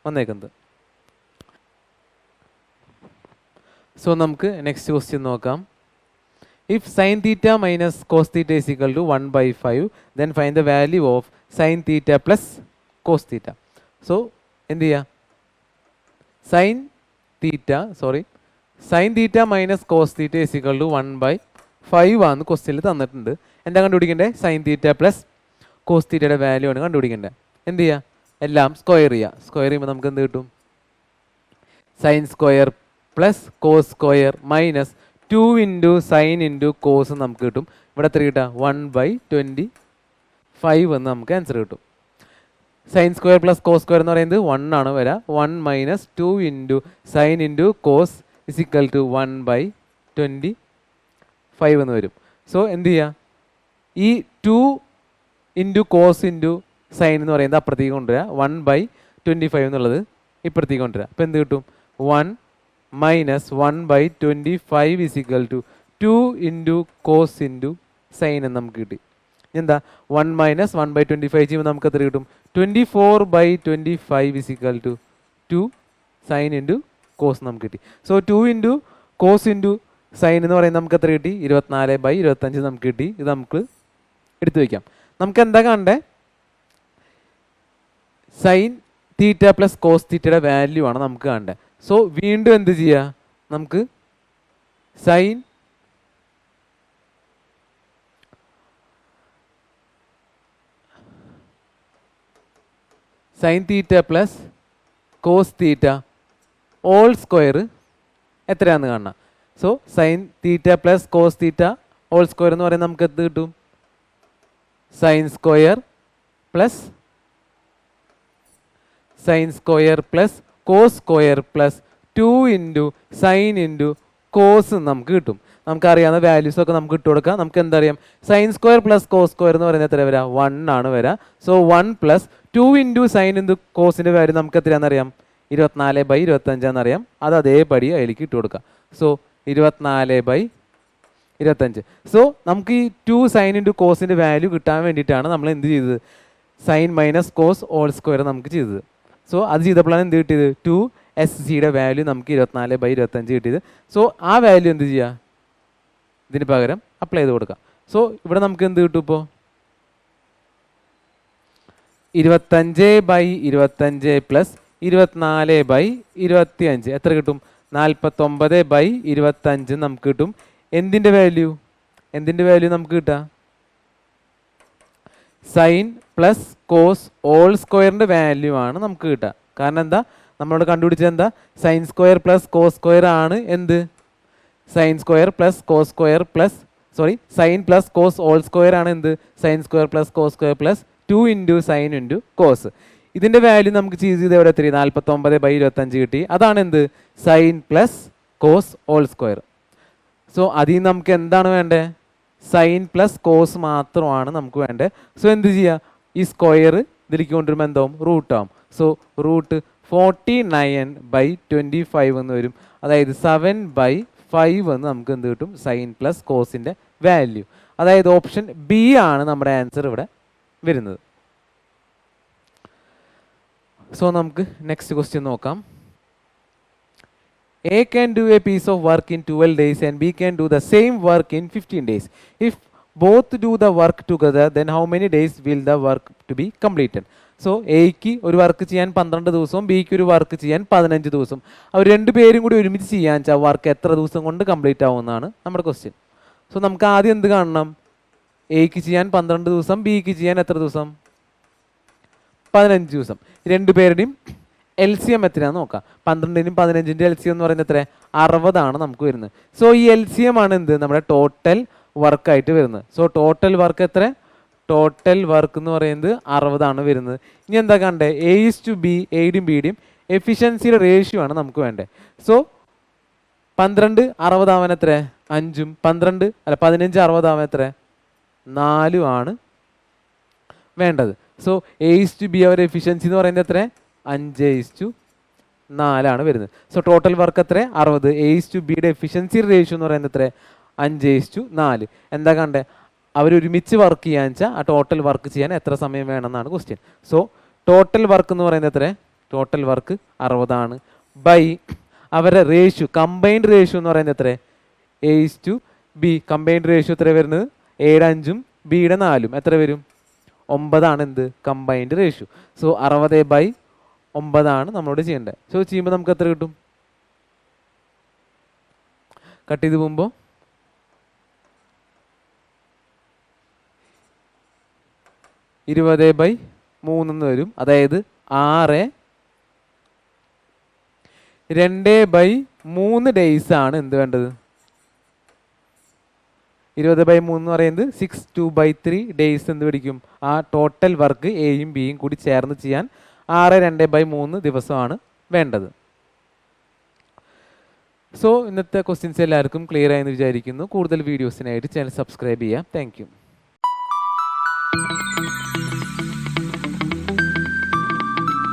വന്നേക്കുന്നത്. സോ നമുക്ക് നെക്സ്റ്റ് ക്വസ്റ്റ്യൻ നോക്കാം. If sin theta minus cos theta is equal to 1/5, then find the value of sin theta plus cos theta. So എന്ത് ചെയ്യുക? sin theta minus cos theta is equal to 1/5 ആണ് ക്വസ്റ്റ്യനിൽ തന്നിട്ടുണ്ട്. എന്താ കണ്ടുപിടിക്കേണ്ടത്? sin theta plus cos theta value ആണ് കണ്ടുപിടിക്കേണ്ടത്. എന്ത് ചെയ്യുക? എല്ലാം സ്ക്വയർ ചെയ്യുക. സ്ക്വയർ ചെയ്യുമ്പോൾ നമുക്ക് എന്ത് കിട്ടും? sin square plus cos square minus 2 into sine into cos നമുക്ക് കിട്ടും. ഇവിടെ എത്ര കിട്ടുക? 1/25 എന്ന് നമുക്ക് ആൻസർ കിട്ടും. Sine square plus cos square എന്ന് പറയുന്നത് 1 ആണ് വരിക. 1 minus 2 into sine into cos is equal to 1/25 എന്ന് വരും. സോ എന്ത് ചെയ്യുക? ഈ 2 ഇൻറ്റു കോസ് ഇൻറ്റു സൈൻ എന്ന് പറയുന്നത് അപ്പുറത്തേക്ക് കൊണ്ടുവരിക. 1/25 എന്നുള്ളത് ഇപ്പുറത്തേക്ക് കൊണ്ടുവരിക. അപ്പോൾ എന്ത് കിട്ടും? 1 minus 1/25 is equal to 2 into cos into sin എന്ന് നമുക്ക് കിട്ടി. എന്താ? 1 minus 1/25 ചെയ്യുമ്പോൾ നമുക്ക് എത്ര കിട്ടും? 24/25 is equal to 2 sin into cos നമുക്ക് കിട്ടി. So 2 into cos into sin എന്ന് പറയുന്നത് നമുക്ക് എത്ര കിട്ടി? 24/25 നമുക്ക് കിട്ടി. ഇത് നമുക്ക് എടുത്തു വയ്ക്കാം. നമുക്ക് എന്താ കാണണ്ടേ? സൈൻ തീറ്റ പ്ലസ് കോസ് തീറ്റയുടെ വാല്യൂ ആണ് നമുക്ക് കാണണ്ടേ. സോ വീണ്ടും എന്ത് ചെയ്യുക? നമുക്ക് sine theta plus cos theta all square എത്രയാണെന്ന് കാണണം. So sine theta plus cos theta all square എന്ന് പറയുന്നത് നമുക്ക് എന്ത് കിട്ടും? Sine square plus cos square plus 2 into sine into cos നമുക്ക് കിട്ടും. നമുക്കറിയാവുന്ന വാല്യൂസ് ഒക്കെ നമുക്ക് ഇട്ട് കൊടുക്കാം. നമുക്ക് എന്തറിയാം? Sine square plus cos square എന്ന് പറയുന്നത് എത്ര വരാം? 1 ആണ് വരാം. So 1 plus 2 into sine into കോസിൻ്റെ വാല്യൂ നമുക്ക് എത്രയാണെന്നറിയാം? 24/25 എന്നറിയാം. അത് അതേപടി അതിലേക്ക് ഇട്ട് കൊടുക്കാം. സോ 24/25. സോ നമുക്ക് ഈ 2 സൈൻ ഇൻറ്റു കോസിൻ്റെ വാല്യൂ കിട്ടാൻ വേണ്ടിയിട്ടാണ് നമ്മൾ എന്ത് ചെയ്തത്? Sine minus cos all square നമുക്ക് ചെയ്തത്. സോ അത് ചെയ്തപ്പോഴാണ് എന്ത് കിട്ടിയത്? 2SCയുടെ വാല്യൂ നമുക്ക് 24/25 കിട്ടിയത്. സോ ആ വാല്യൂ എന്ത് ചെയ്യുക? ഇതിന് പകരം അപ്ലൈ ചെയ്ത് കൊടുക്കാം. സോ ഇവിടെ നമുക്ക് എന്ത് കിട്ടും? ഇപ്പോൾ 25/25 പ്ലസ് 24/25 എത്ര കിട്ടും? 49/25 നമുക്ക് കിട്ടും. എന്തിൻ്റെ വാല്യൂ നമുക്ക് കിട്ടുക? Sine plus cos all square value ആണ് നമുക്ക് കിട്ടുക. കാരണം എന്താ? നമ്മളോട് കണ്ടുപിടിച്ചത് എന്താ? Sine square plus cos square ആണ് എന്ത്? Sine square plus cos square plus sine plus cos all square ആണ് എന്ത്? Sine square plus cos square plus 2 into sine into cos. ഇതിൻ്റെ വാല്യൂ നമുക്ക് ചീസ് ചെയ്ത് എവിടെ എത്തി? 49/25 കിട്ടി. അതാണ് എന്ത്? Sine plus cos all square. So അതിൽ നിന്ന് നമുക്ക് എന്താണ് വേണ്ടത്? സൈൻ പ്ലസ് കോസ് മാത്രമാണ് നമുക്ക് വേണ്ടത്. സോ എന്ത് ചെയ്യുക? ഈ സ്ക്വയർ ഇതിലേക്ക് കൊണ്ടുവരുമ്പോൾ എന്താവും? റൂട്ട് ആവും. സോ റൂട്ട് 49/25 എന്ന് വരും. അതായത് 7/5 എന്ന് നമുക്ക് എന്ത് കിട്ടും? സൈൻ പ്ലസ് കോസിൻ്റെ വാല്യൂ. അതായത് ഓപ്ഷൻ ബി ആണ് നമ്മുടെ ആൻസർ ഇവിടെ വരുന്നത്. സോ നമുക്ക് നെക്സ്റ്റ് ക്വസ്റ്റ്യൻ നോക്കാം. A can do a piece of work in 12 days and B can do the same work in 15 days. If both do the work together, then how many days will the work to be completed? So എക്ക് ഒരു work ചെയ്യാൻ 12 ദിവസവും ബിക്ക് ഒരു work ചെയ്യാൻ 15 ദിവസം. അവർ രണ്ടുപേരും കൂടി ഒരുമിച്ച് ചെയ്യാൻ വെച്ചാൽ വർക്ക് എത്ര ദിവസം കൊണ്ട് കംപ്ലീറ്റ് ആവുമെന്നാണ് നമ്മുടെ ക്വസ്റ്റ്യൻ. സോ നമുക്ക് ആദ്യം എന്ത് കാണണം? എക്ക് ചെയ്യാൻ 12 ദിവസം, ബിക്ക് ചെയ്യാൻ എത്ര ദിവസം? 15 ദിവസം. രണ്ടുപേരുടെയും LCM എത്രയാണെന്ന് നോക്കാം. 12ൻ്റെയും 15ൻ്റെയും LCM എന്ന് പറയുന്നത് എത്ര? 60 നമുക്ക് വരുന്നത്. സോ ഈ LCM ആണ് എന്ത്? നമ്മുടെ ടോട്ടൽ വർക്കായിട്ട് വരുന്നത്. സോ ടോട്ടൽ വർക്ക് എത്ര? ടോട്ടൽ വർക്ക് എന്ന് പറയുന്നത് 60 വരുന്നത്. ഇനി എന്താ കണ്ടേ? A/B, എയുടെയും ബിയുടെയും എഫിഷ്യൻസിയുടെ റേഷ്യോ ആണ് നമുക്ക് വേണ്ടത്. സോ 12 60 ആവാൻ എത്ര? 5ഉം 15 60 ആവാൻ എത്ര? 4 ആണ് വേണ്ടത്. സോ A/B അവരുടെ എഫിഷ്യൻസി എന്ന് പറയുന്നത് എത്ര? 5:4 വരുന്നത്. സോ ടോട്ടൽ വർക്ക് എത്ര? 60. A/Bയുടെ എഫിഷ്യൻസി റേഷ്യോ എന്ന് പറയുന്നത് എത്ര? 5:4. എന്താ കണ്ടേ? അവരൊരുമിച്ച് വർക്ക് ചെയ്യാന്ന് വെച്ചാൽ ആ ടോട്ടൽ വർക്ക് ചെയ്യാൻ എത്ര സമയം വേണമെന്നാണ് ക്വസ്റ്റ്യൻ. സോ ടോട്ടൽ വർക്ക് എന്ന് പറയുന്നത് എത്ര? ടോട്ടൽ വർക്ക് 60 ബൈ അവരുടെ റേഷ്യോ, കമ്പൈൻഡ് റേഷ്യോ എന്ന് പറയുന്നത് എത്ര? A/B കമ്പൈൻഡ് റേഷ്യോ എത്ര വരുന്നത്? 7:5 ബിയുടെ 4 എത്ര വരും? 9 എന്ത്? Combined ratio. സോ 60/9 നമ്മളോട് ചെയ്യേണ്ടത്. സോ ചെയ്യുമ്പോൾ നമുക്ക് എത്ര കിട്ടും? കട്ട് ചെയ്ത് പോകുമ്പോൾ 20/3 വരും. അതായത് 2/3 ഡേയ്സ് ആണ് എന്ത് വേണ്ടത്? 20/3 എന്ന് പറയുന്നത് 6/2/3 ഡേയ്സ് എന്ത് പിടിക്കും? ആ ടോട്ടൽ വർക്ക് എയും ബിയും കൂടി ചേർന്ന് ചെയ്യാൻ 2/3 ദിവസമാണ് വേണ്ടത്. സോ ഇന്നത്തെ ക്വസ്റ്റ്യൻസ് എല്ലാവർക്കും ക്ലിയർ ആയെന്ന് വിചാരിക്കുന്നു. കൂടുതൽ വീഡിയോസിനായിട്ട് ചാനൽ സബ്സ്ക്രൈബ് ചെയ്യാം. താങ്ക്